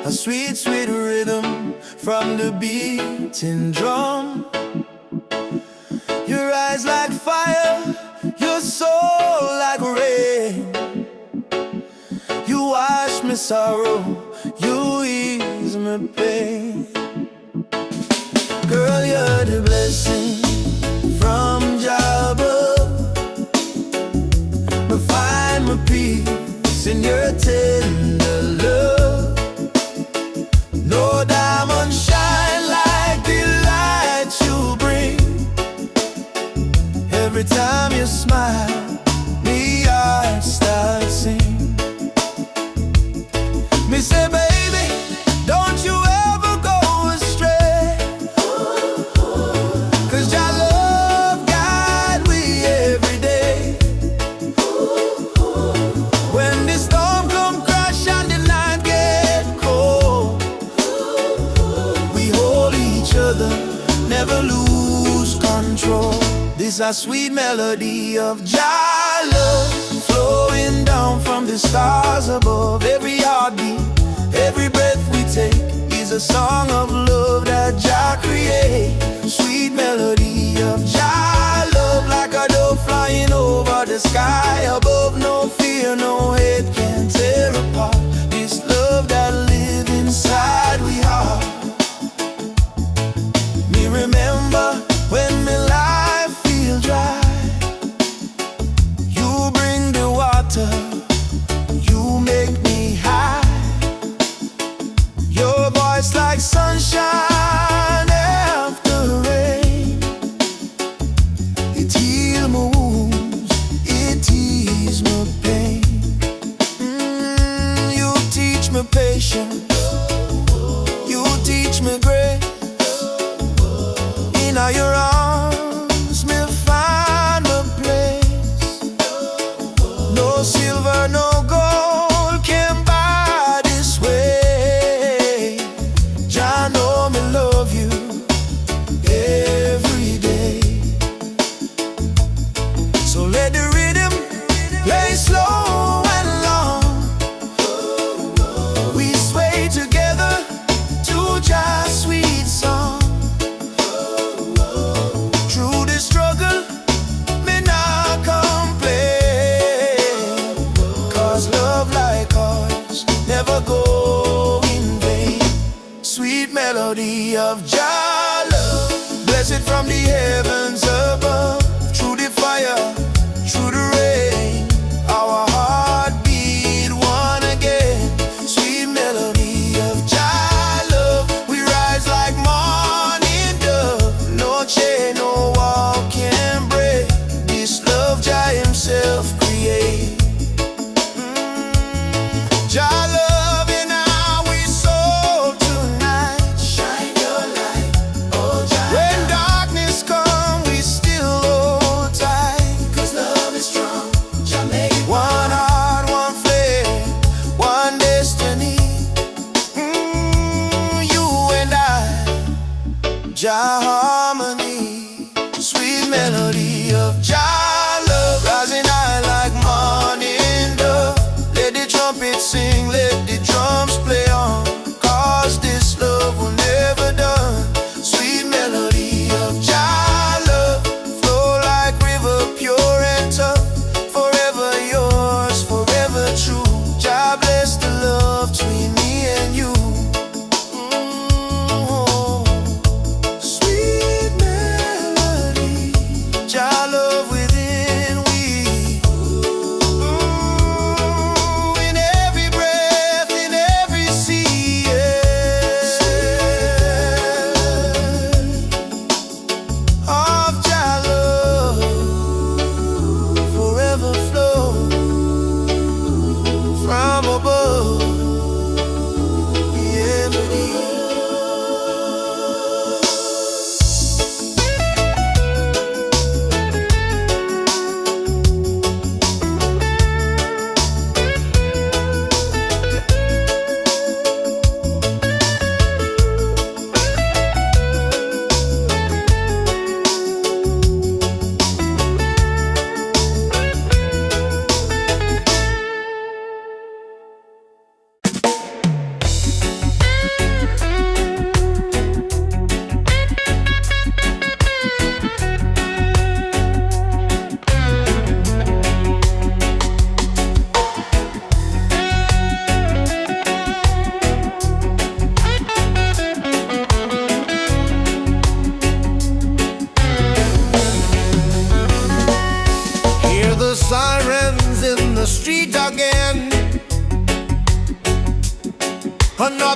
a sweet, sweet rhythm from the beating drum. Your eyes like fire, your soul like rain. You wash me sorrow, you ease my pain. Girl, you're the blessing from Jah above. I find my peace in your tender love. No diamond shine like the light you bring. Every time you smile, me heart starts sing. Me say, baby, don't you ever go astray, 'cause your love guide we every day. When the storm come crash and the night get cold, we hold each other, never lose control. This a sweet melody of Jah love, flowing down from the stars above. Every heartbeat, every breath we take is a song of love that Jah create. Sweet melody of Jah love, like a dove flying over the sky above. No fear, no hate can tear apart this love that live inside we heart. Me remember when my life feel dry, you bring the water, you make me high. Your voice like sunshine after rain. It heals my wounds, it eases my pain. You teach me patience, you teach me grace. In all your arms, me find my place. No silver, no gold can buy this way. Jah know me love you every day. So let the rhythm play slow and long. We sway together to Jah's sweet song. Through the struggle, me not complain, 'cause love like ours never go in vain. Sweet melody of Jah love, blessed from the heavens above. Through the fire, through the rain, our heart beat one again. Sweet melody of Jah love, we rise like morning dove. No chain, no wall can break this love Jah himself create. Jah love in our soul tonight. Shine your light, oh Jah. When darkness come, we still hold tight, 'cause love is strong. Jah make it one heart, one flame, one destiny. You and I, Jah harmony. Sweet melody of Jah love, rising high like morning dove. Let the trumpet sing, let the drums play on, 'cause this love will never done. Sweet melody of Jah love, flow like river, pure and tough. Forever yours, forever true. Jah bless the love between me and you. Sweet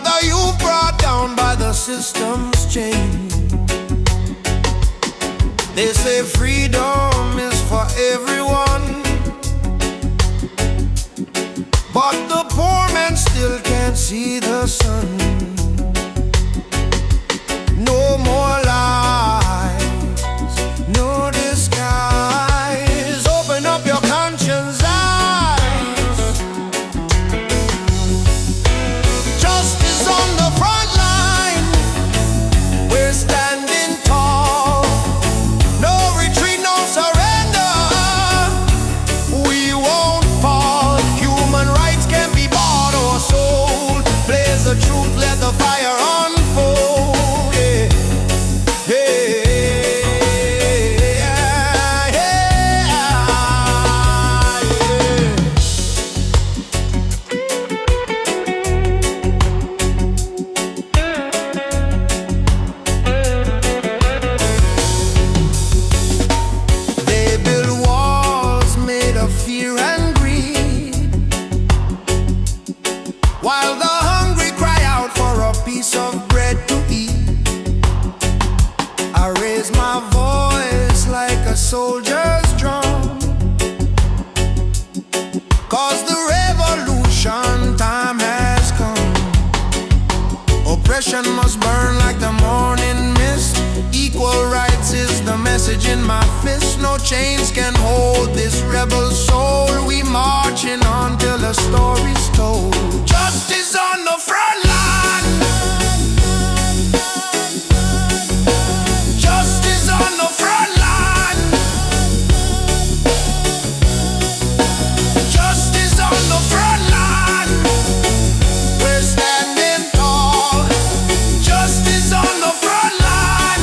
Brother, you brought down by the system's chain. They say freedom is for everyone, but the poor man still can't see the sun. No more lies, no disguise. Open up your conscience eyes. Justice on the front line. We're standing tall. No retreat, no surrender. We won't fall. Human rights can be bought or sold. Blaze the truth, let the fire unfold. While the hungry cry out for a piece of bread to eat, I raise my voice like a soldier's drum, 'cause the revolution time has come. Oppression must burn like the morning mist. Equal rights is the message in my fist. No chains can hold this rebel soul. We marching on till the story's told. Justice on the front line. Justice on the front line. Justice on the front line. We're standing tall. Justice on the front line.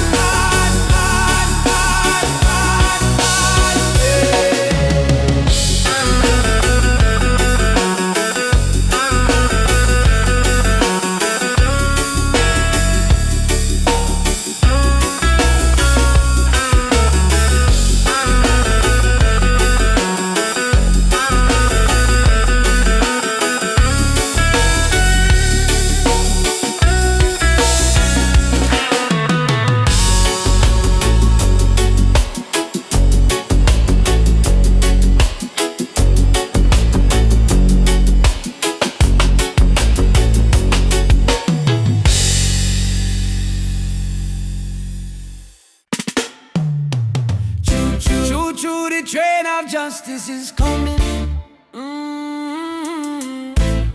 Choo-choo, the train of justice is coming.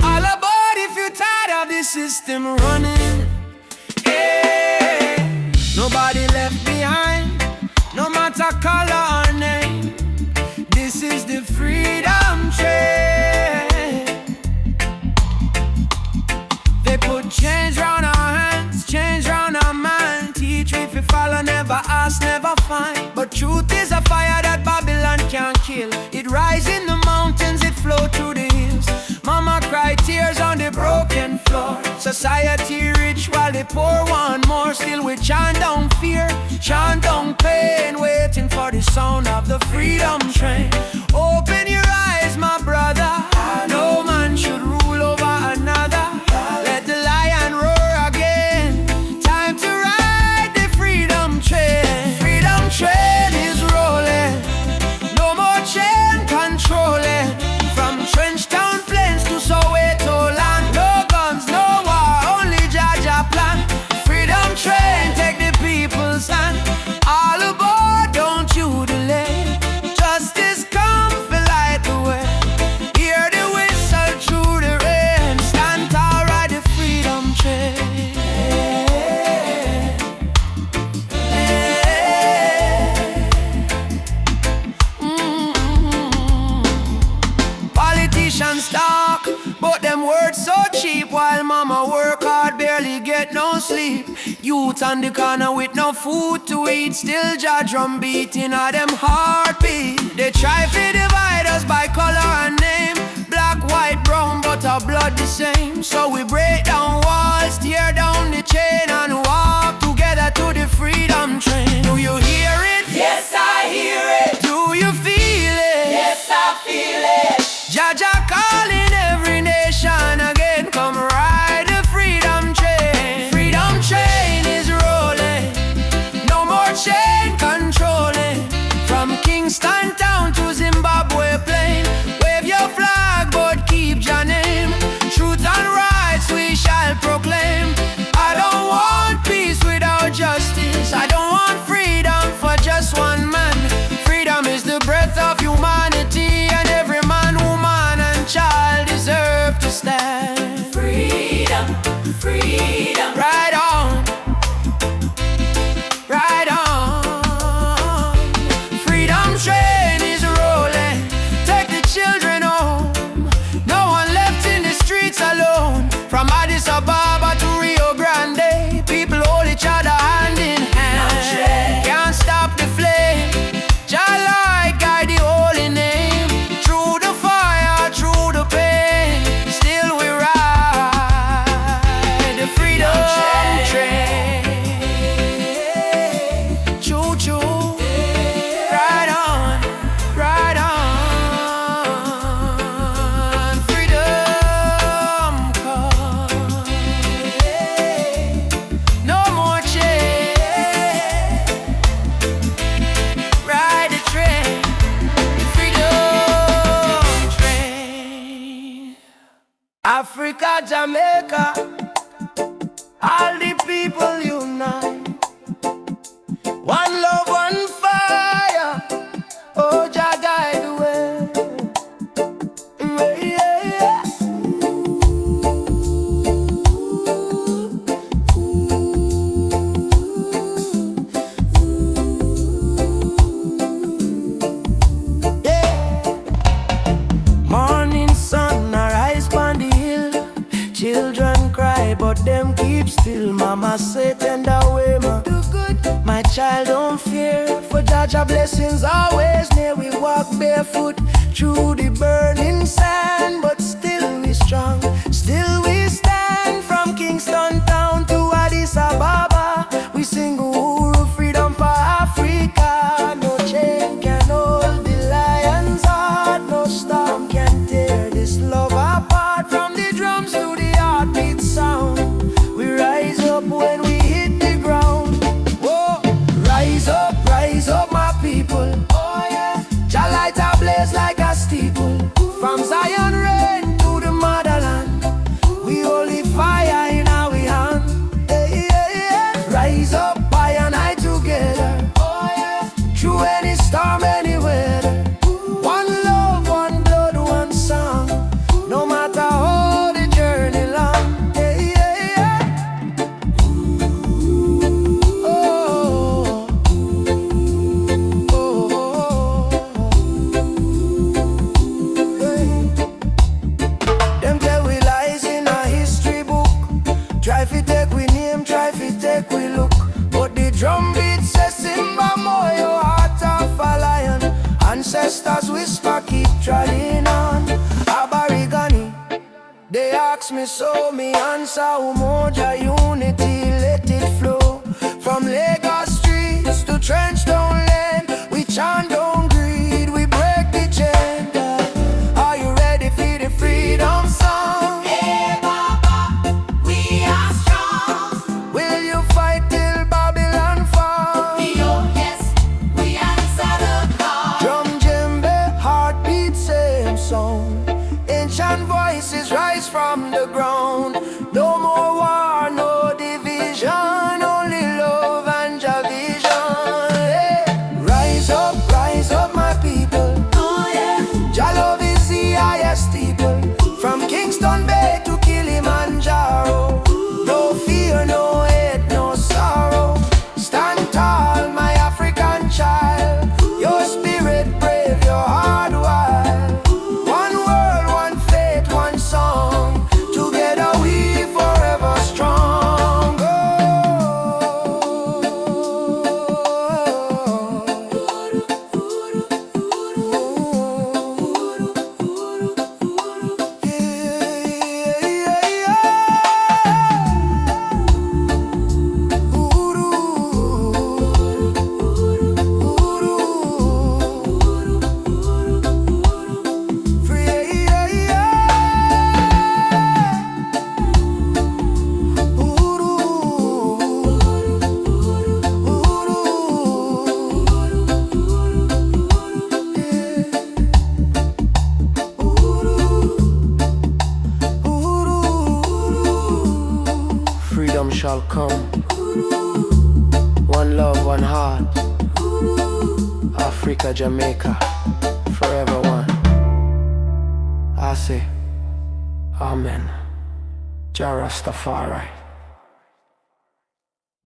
All aboard if you're tired of the system running. Hey, nobody left behind, no matter color or name. This is the freedom train. They put change round our hands, change round our mind. Teach me if you follow, never ask, never find. But truth is a fire that Babylon can't kill. It rise in the mountains, it flow through the hills. Mama cry tears on the broken floor. Society rich while the poor want more. Still we chant down fear, chant down pain, waiting for the sound of the freedom train. Open your eyes, my brother. No man should rule over another. Let the lion roar again. Time to ride the freedom train. Freedom train is rolling. No more chain controlling. From Trenchtown Plains to Soweto land. No guns, no war, only Jaja plan. Freedom train, take the people's hand. All aboard, don't you delay. Justice come for light the way. Hear the whistle through the rain. Stand tall, ride the freedom train. Politicians talk, but them words so cheap. While mama work hard, barely get no sleep. Youth on the corner with no food to eat. Still jaw drum beating on them heartbeat. They try to divide us by color and name. Black, white, brown, but our blood the same. So we break down walls, tear down the chain, and walk together to the freedom train. Do you hear it?
Yes, I hear it.
Do you feel it?
Yes, I feel it.
Jaja calling every nation again. Come ride the freedom
Africa, Jamaica, all the people unite. One love, one fire. Oh, Jah guide the way. Children cry, but them keep still. Mama say tender way, ma do good. My child don't fear, for Jah blessings always near. We walk barefoot through the burning sand, but still we strong, still we stand. From Kingston town to Addis Ababa, we sing Uhuru, freedom for Africa. No chain can hold the lion's heart, no storm can tear this love apart. From the drums to the heartbeat sound, we rise up when we hit the ground. Whoa, rise up my people. Oh yeah, Jah light a blaze like a steeple. From Zion rain to the motherland, we holy fire in our hand. Hey, yeah, yeah. Rise up, I and I together. Oh yeah, through any storm, any weather. One love, one blood, one song. No matter how the journey long. Hey, yeah, yeah. Oh, oh, oh. Hey. Them tell we lies in a history book. Try fi take we name, try fi take we look. But the drum beat says Simba Moyo, heart of a lion. Ancestors whisper, keep treading on. Aborigine, they ask me so, me answer Umoja unity, let it flow. From Lagos streets to Trench Town Lane, we chant don't greed, we break the chain. Are you ready for the freedom song?
Hey Baba, we are strong.
Will you fight till Babylon fall?
Oh yes, we answer the call.
Drum, djembe, heartbeat, same song. Ancient voices rise from the ground. No more war, no division, only love and Jah vision. Hey. Rise up my people.
Oh yeah,
Jah love is the highest steeple. From Kingston Bay to Kilimanjaro. No fear, no hate, no sorrow. Stand tall, my African child. Your spirit brave, your heart wild. One world, one faith, one song. Together we forever strong. Freedom shall come. One love, one heart. Africa, Jamaica, forever one. I say, Amen. Jah Rastafari.